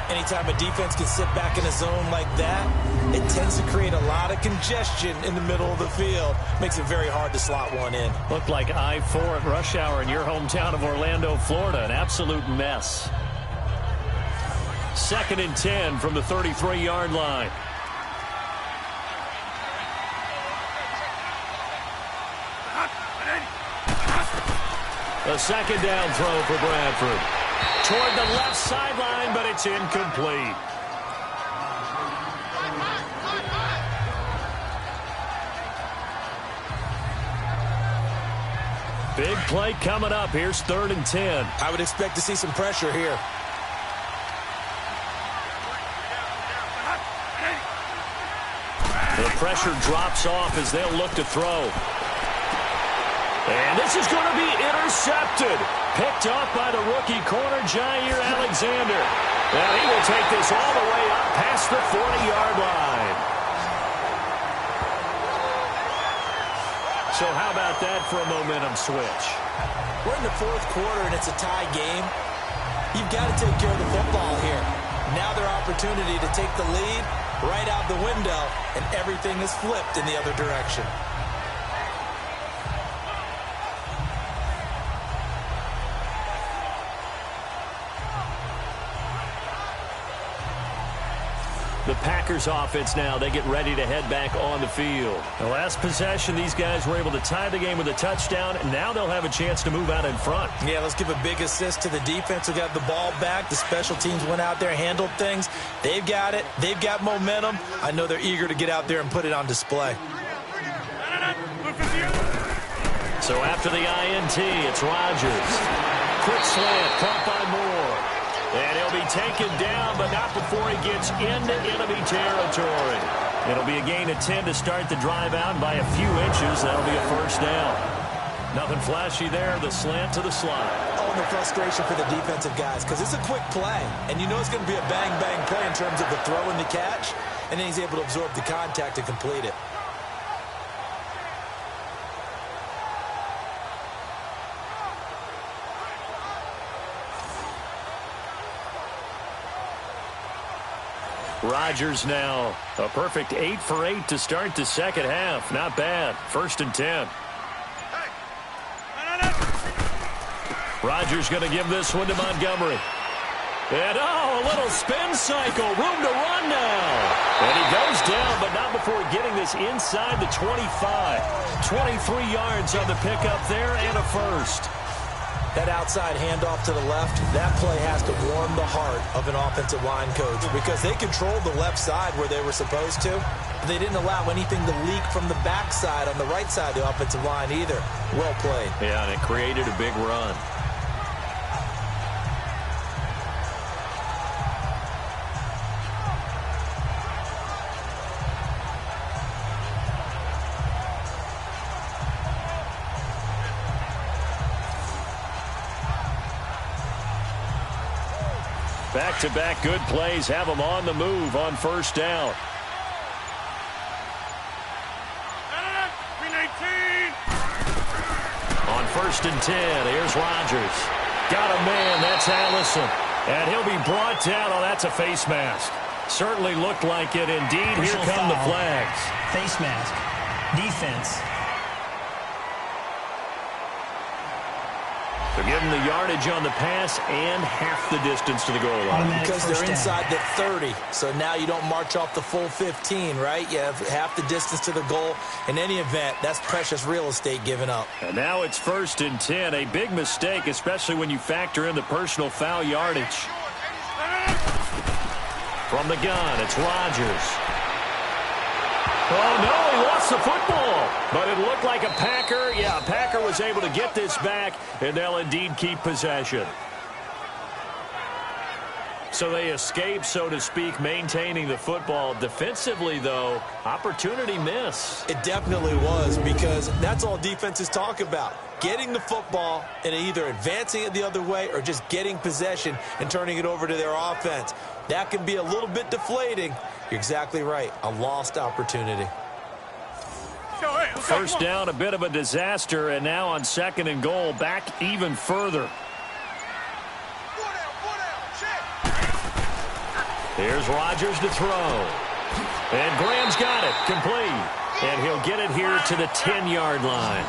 Anytime a defense can sit back in a zone like that, it tends to create a lot of congestion in the middle of the field. Makes it very hard to slot one in. Looked like I-4 at rush hour in your hometown of Orlando, Florida. An absolute mess. 2nd and 10 from the 33-yard line. A 2nd down throw for Bradford. Toward the left sideline, but it's incomplete. Big play coming up. Here's 3rd and 10. I would expect to see some pressure here. The pressure drops off as they'll look to throw. And this is going to be intercepted. Picked up by the rookie corner, Jair Alexander. And he will take this all the way up past the 40-yard line. So how about that for a momentum switch? We're in the 4th quarter, and it's a tie game. You've got to take care of the football here. Now their opportunity to take the lead right out the window, and everything is flipped in the other direction. The Packers offense now, they get ready to head back on the field. The last possession, these guys were able to tie the game with a touchdown, and now they'll have a chance to move out in front. Yeah, let's give a big assist to the defense who got the ball back. The special teams went out there, handled things. They've got it. They've got momentum. I know they're eager to get out there and put it on display. So after the INT, it's Rodgers. Quick slant, caught by Moore. And he'll be taken down, but not before he gets into enemy territory. It'll be a gain of 10 to start the drive out by a few inches. That'll be a 1st down. Nothing flashy there, the slant to the slide. Oh, and the frustration for the defensive guys, because it's a quick play. And you know it's going to be a bang-bang play in terms of the throw and the catch. And then he's able to absorb the contact and complete it. Rodgers now a perfect 8 for 8 to start the 2nd half. Not bad. 1st and 10. Rodgers going to give this one to Montgomery. And a little spin cycle. Room to run now. And he goes down, but not before getting this inside the 25. 23 yards on the pickup there and a 1st. That outside handoff to the left, that play has to warm the heart of an offensive line coach because they controlled the left side where they were supposed to. But they didn't allow anything to leak from the backside on the right side of the offensive line either. Well played. Yeah, and it created a big run. Back-to-back good plays have them on the move on 1st down. On 1st and 10, here's Rodgers. Got a man, that's Allison. And he'll be brought down. Oh, that's a face mask. Certainly looked like it indeed. Here come the flags. Face mask. Defense. They're giving the yardage on the pass and half the distance to the goal line. Because they're inside the 30. So now you don't march off the full 15, right? You have half the distance to the goal. In any event, that's precious real estate given up. And now it's 1st and 10. A big mistake, especially when you factor in the personal foul yardage. From the gun, it's Rodgers. Oh, no, he lost the football. But it looked like a Packer. Yeah, a Packer was able to get this back, and they'll indeed keep possession. So they escape, so to speak, maintaining the football. Defensively, though, opportunity miss. It definitely was, because that's all defenses talk about. Getting the football and either advancing it the other way or just getting possession and turning it over to their offense. That can be a little bit deflating. You're exactly right. A lost opportunity. 1st down, a bit of a disaster, and now on 2nd and goal, back even further. Here's Rodgers to throw. And Graham's got it, complete. And he'll get it here to the 10-yard line.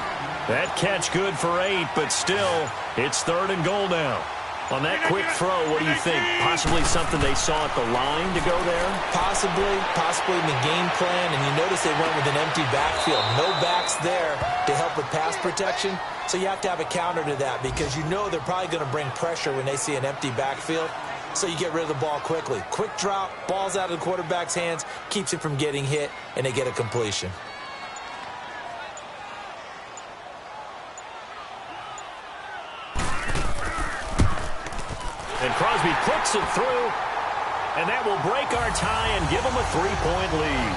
That catch good for 8, but still, it's 3rd and goal now. On that quick throw, what do you think? Possibly something they saw at the line to go there? Possibly in the game plan. And you notice they went with an empty backfield. No backs there to help with pass protection. So you have to have a counter to that because you know they're probably going to bring pressure when they see an empty backfield. So you get rid of the ball quickly. Quick drop, ball's out of the quarterback's hands, keeps it from getting hit, and they get a completion. And Crosby puts it through, and that will break our tie and give them a 3-point lead.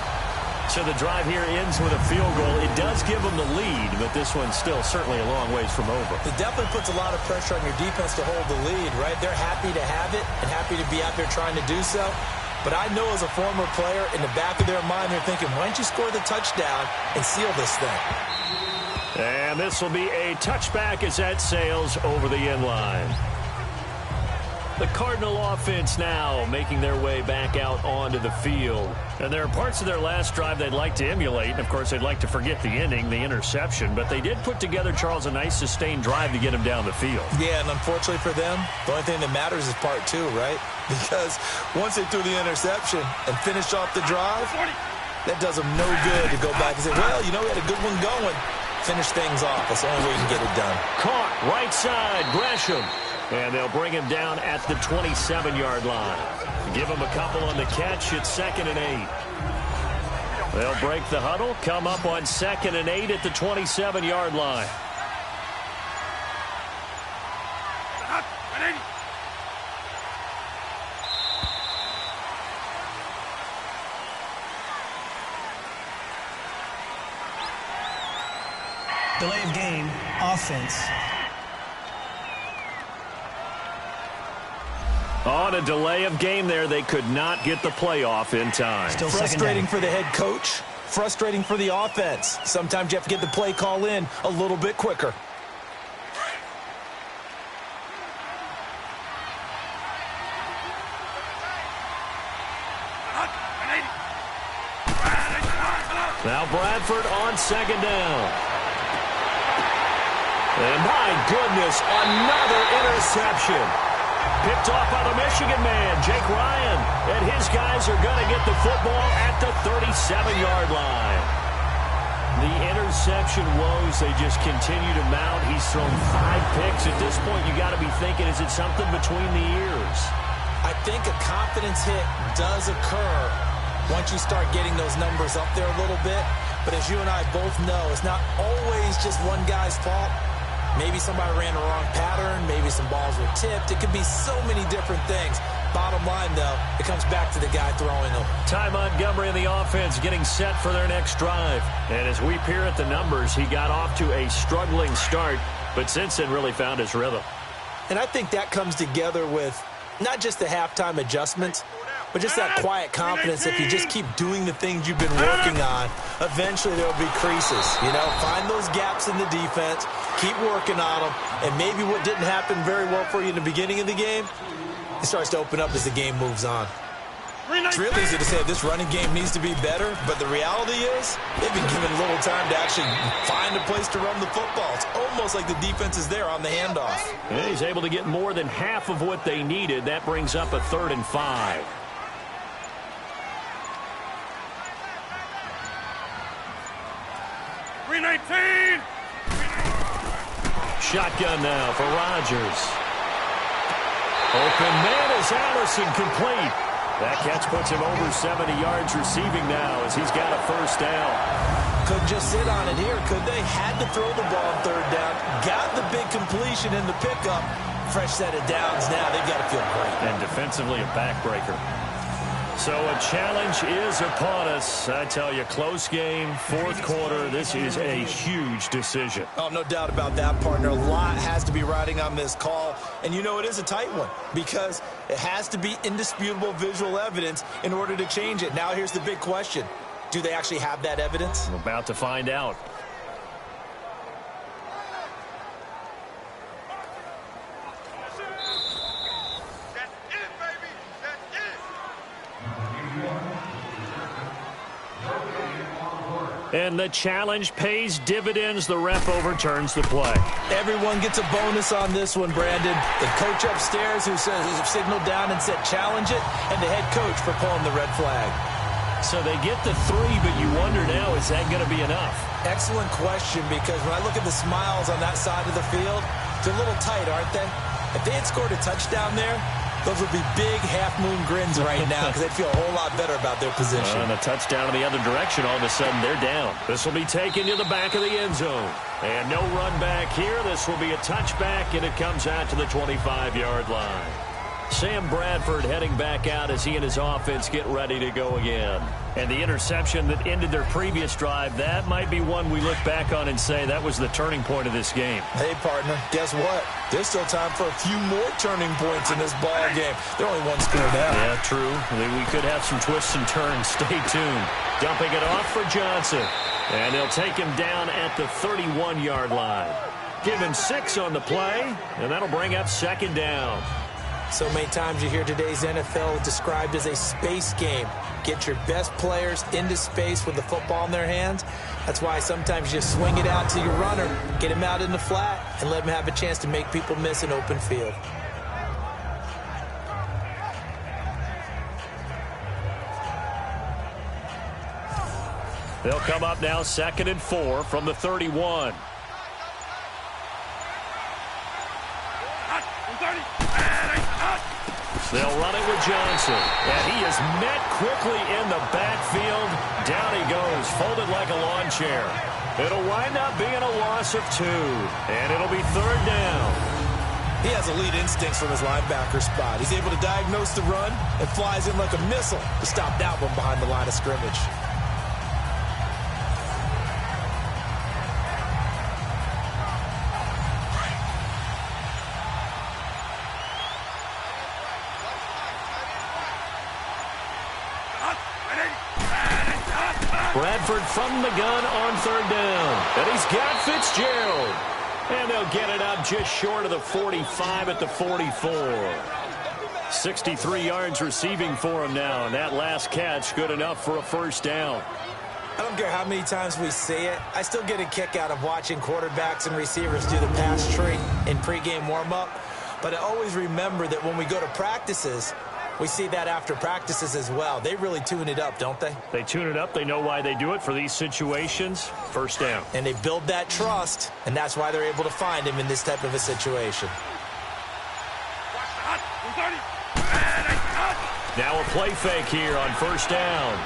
So the drive here ends with a field goal. It does give them the lead, but this one's still certainly a long ways from over. It definitely puts a lot of pressure on your defense to hold the lead, right? They're happy to have it and happy to be out there trying to do so. But I know as a former player, in the back of their mind, they're thinking, why don't you score the touchdown and seal this thing? And this will be a touchback as that sails over the end line. The Cardinal offense now making their way back out onto the field. And there are parts of their last drive they'd like to emulate. And, of course, they'd like to forget the ending, the interception. But they did put together, Charles, a nice sustained drive to get him down the field. Yeah, and unfortunately for them, the only thing that matters is part two, right? Because once they threw the interception and finished off the drive, that does them no good to go back and say, well, you know, we had a good one going. Finish things off. That's the only way you can get it done. Caught right side, Gresham. And they'll bring him down at the 27-yard line. Give him a couple on the catch. It's 2nd and 8. They'll break the huddle, come up on 2nd and 8 at the 27-yard line. Delay of game, offense. On a delay of game there, they could not get the playoff in time. Still frustrating for the head coach, frustrating for the offense. Sometimes you have to get the play call in a little bit quicker. Now Bradford on 2nd down. And my goodness, another interception. Picked off by the Michigan man, Jake Ryan. And his guys are going to get the football at the 37-yard line. The interception woes, they just continue to mount. He's thrown 5 picks. At this point, you got to be thinking, is it something between the ears? I think a confidence hit does occur once you start getting those numbers up there a little bit. But as you and I both know, it's not always just one guy's fault. Maybe somebody ran the wrong pattern. Maybe some balls were tipped. It could be so many different things. Bottom line, though, it comes back to the guy throwing them. Ty Montgomery and the offense getting set for their next drive. And as we peer at the numbers, he got off to a struggling start, but since then really found his rhythm. And I think that comes together with not just the halftime adjustments, but just that quiet confidence. If you just keep doing the things you've been working on, eventually there will be creases. You know, find those gaps in the defense, keep working on them, and maybe what didn't happen very well for you in the beginning of the game, it starts to open up as the game moves on. It's real easy to say this running game needs to be better, but the reality is they've been given little time to actually find a place to run the football. It's almost like the defense is there on the handoff. And he's able to get more than half of what they needed. That brings up a 3rd and 5. Shotgun now for Rodgers. Open man is Allison, complete. That catch puts him over 70 yards receiving now as he's got a 1st down. Couldn't just sit on it here, could they? Had to throw the ball on 3rd down. Got the big completion in the pickup. Fresh set of downs now. They've got to feel great. And defensively a backbreaker. So a challenge is upon us. I tell you, close game, 4th quarter. This is a huge decision. Oh, no doubt about that, partner. A lot has to be riding on this call. And you know it is a tight one because it has to be indisputable visual evidence in order to change it. Now here's the big question. Do they actually have that evidence? I'm about to find out. And the challenge pays dividends. The ref overturns the play. Everyone gets a bonus on this one, Brandon. The coach upstairs who signaled down and said challenge it, and the head coach for pulling the red flag. So they get the 3, but you wonder now, is that going to be enough? Excellent question, because when I look at the smiles on that side of the field, they're a little tight, aren't they? If they had scored a touchdown there, those would be big half-moon grins right now because they'd feel a whole lot better about their position. And a touchdown in the other direction, all of a sudden they're down. This will be taken to the back of the end zone. And no run back here. This will be a touchback, and it comes out to the 25-yard line. Sam Bradford heading back out as he and his offense get ready to go again. And the interception that ended their previous drive, that might be one we look back on and say that was the turning point of this game. Hey, partner, guess what? There's still time for a few more turning points in this ball game. They're only one score down. Yeah, true. We could have some twists and turns. Stay tuned. Dumping it off for Johnson. And they'll take him down at the 31-yard line. Give him 6 on the play, and that'll bring up second down. So many times you hear today's NFL described as a space game. Get your best players into space with the football in their hands. That's why sometimes you swing it out to your runner, get him out in the flat, and let him have a chance to make people miss an open field. They'll come up now 2nd and 4 from the 31. They'll run it with Johnson. And he is met quickly in the backfield. Down he goes, folded like a lawn chair. It'll wind up being a loss of 2. And it'll be 3rd down. He has elite instincts from his linebacker spot. He's able to diagnose the run and flies in like a missile to stop that one behind the line of scrimmage. Bradford from the gun on 3rd down. And he's got Fitzgerald. And they'll get it up just short of the 45 at the 44. 63 yards receiving for him now. And that last catch good enough for a 1st down. I don't care how many times we see it. I still get a kick out of watching quarterbacks and receivers do the pass tree in pregame warm-up. But I always remember that when we go to practices, we see that after practices as well. They really tune it up, don't they? They tune it up. They know why they do it for these situations. 1st down. And they build that trust, and that's why they're able to find him in this type of a situation. Now a play fake here on 1st down.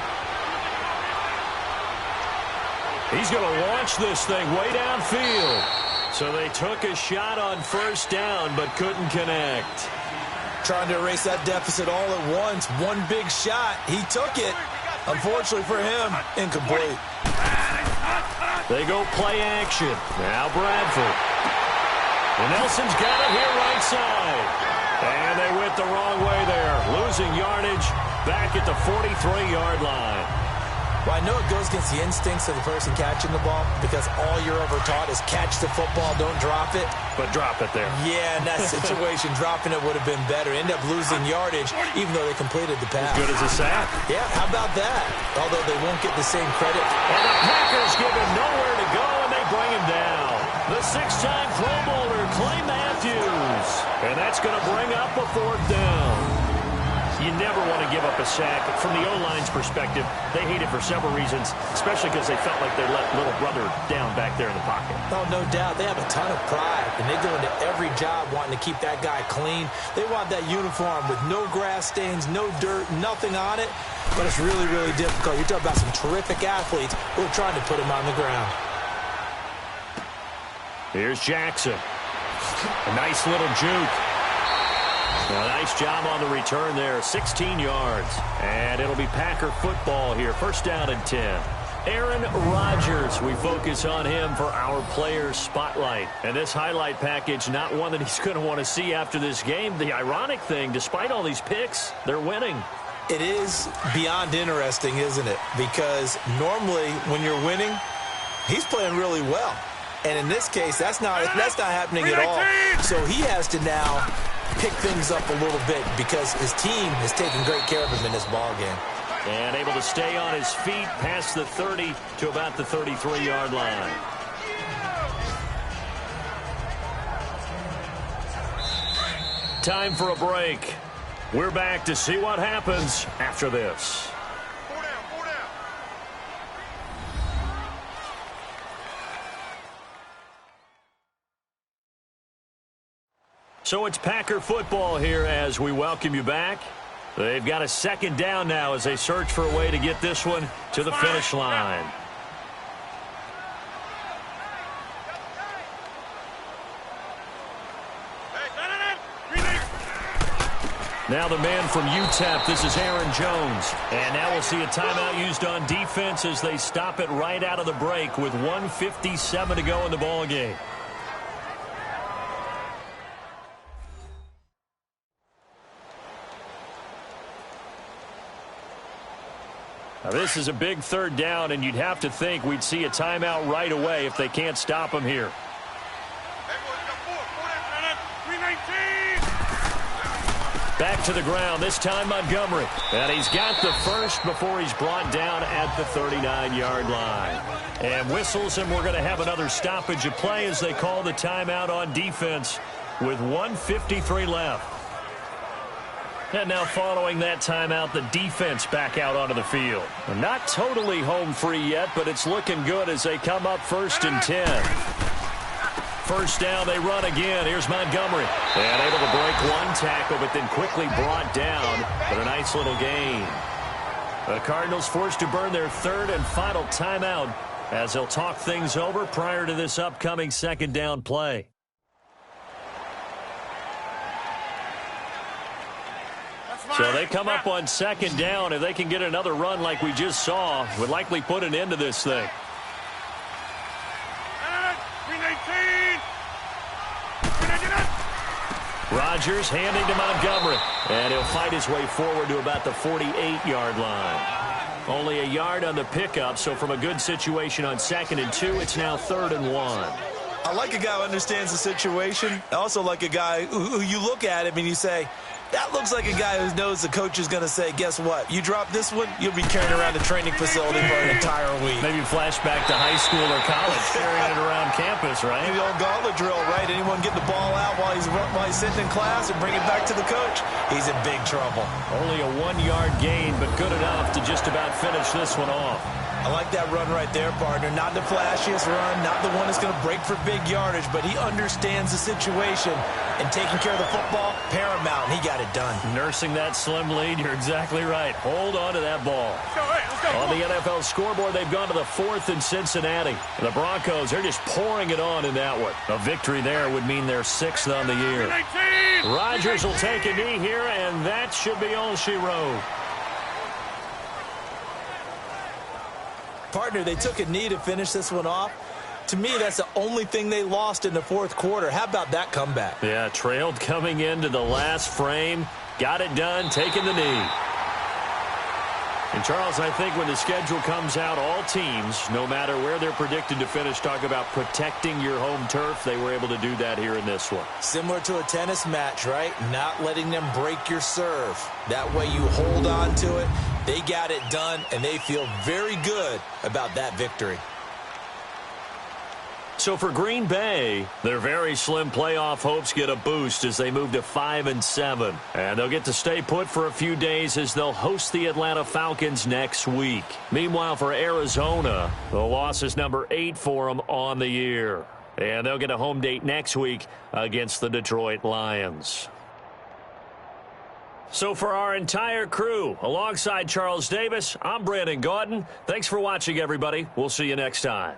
He's going to launch this thing way downfield. So they took a shot on 1st down, but couldn't connect. Trying to erase that deficit all at once. One big shot. He took it. Unfortunately for him, incomplete. They go play action. Now Bradford. And Nelson's got it here right side. And they went the wrong way there. Losing yardage back at the 43-yard line. Well, I know it goes against the instincts of the person catching the ball because all you're ever taught is catch the football, don't drop it. But drop it there. Yeah, in that situation, dropping it would have been better. End up losing yardage even though they completed the pass. As good as a sack. Yeah, how about that? Although they won't get the same credit. And the Packers give him nowhere to go, and they bring him down. The 6-time Pro Bowler, Clay Matthews. And that's going to bring up a 4th down. You never want to give up a sack. From the O-line's perspective, they hate it for several reasons, especially because they felt like they let little brother down back there in the pocket. Oh, no doubt. They have a ton of pride, and they go into every job wanting to keep that guy clean. They want that uniform with no grass stains, no dirt, nothing on it. But it's really, really difficult. You're talking about some terrific athletes who are trying to put him on the ground. Here's Jackson. A nice little juke. A nice job on the return there, 16 yards. And it'll be Packer football here, 1st down and 10. Aaron Rodgers, we focus on him for our Players Spotlight. And this highlight package, not one that he's going to want to see after this game. The ironic thing, despite all these picks, they're winning. It is beyond interesting, isn't it? Because normally when you're winning, he's playing really well. And in this case, that's not happening at all. So he has to now pick things up a little bit because his team is taking great care of him in this ball game. And able to stay on his feet past the 30 to about the 33-yard line. Time for a break. We're back to see what happens after this. So it's Packer football here as we welcome you back. They've got a 2nd down now as they search for a way to get this one to the finish line. Now the man from UTEP, this is Aaron Jones. And now we'll see a timeout used on defense as they stop it right out of the break with 1:57 to go in the ballgame. Now this is a big third down, and you'd have to think we'd see a timeout right away if they can't stop him here. Back to the ground, this time Montgomery. And he's got the first before he's brought down at the 39-yard line. And whistles, and we're going to have another stoppage of play as they call the timeout on defense with 1:53 left. And now following that timeout, the defense back out onto the field. Not totally home free yet, but it's looking good as they come up 1st and 10. First down, they run again. Here's Montgomery. And able to break one tackle, but then quickly brought down. But a nice little gain. The Cardinals forced to burn their third and final timeout as they'll talk things over prior to this upcoming second down play. So they come up on second down. If they can get another run like we just saw, would likely put an end to this thing. Rodgers handing to Montgomery. And he'll fight his way forward to about the 48-yard line. Only a yard on the pickup, so from a good situation on 2nd and 2, it's now 3rd and 1. I like a guy who understands the situation. I also like a guy who you look at him and you say, that looks like a guy who knows the coach is going to say, guess what? You drop this one, you'll be carrying around the training facility for an entire week. Maybe flashback to high school or college, carrying it around campus, right? The old gauntlet drill, right? Anyone get the ball out while he's sitting in class and bring it back to the coach? He's in big trouble. Only a 1-yard gain, but good enough to just about finish this one off. I like that run right there, partner. Not the flashiest run, not the one that's going to break for big yardage, but he understands the situation, and taking care of the football, paramount, and he got it done. Nursing that slim lead, you're exactly right. Hold on to that ball. On the NFL scoreboard, they've gone to the 4th in Cincinnati. And the Broncos, they're just pouring it on in that one. A victory there would mean they're 6th on the year. Rodgers will take a knee here, and that should be all she wrote. Partner, they took a knee to finish this one off. To me, that's the only thing they lost in the 4th quarter. How about that comeback? Yeah, trailed coming into the last frame. Got it done, taking the knee. And, Charles, I think when the schedule comes out, all teams, no matter where they're predicted to finish, talk about protecting your home turf. They were able to do that here in this one. Similar to a tennis match, right? Not letting them break your serve. That way you hold on to it. They got it done, and they feel very good about that victory. So for Green Bay, their very slim playoff hopes get a boost as they move to 5-7. And they'll get to stay put for a few days as they'll host the Atlanta Falcons next week. Meanwhile, for Arizona, the loss is number 8 for them on the year. And they'll get a home date next week against the Detroit Lions. So for our entire crew, alongside Charles Davis, I'm Brandon Gaudin. Thanks for watching, everybody. We'll see you next time.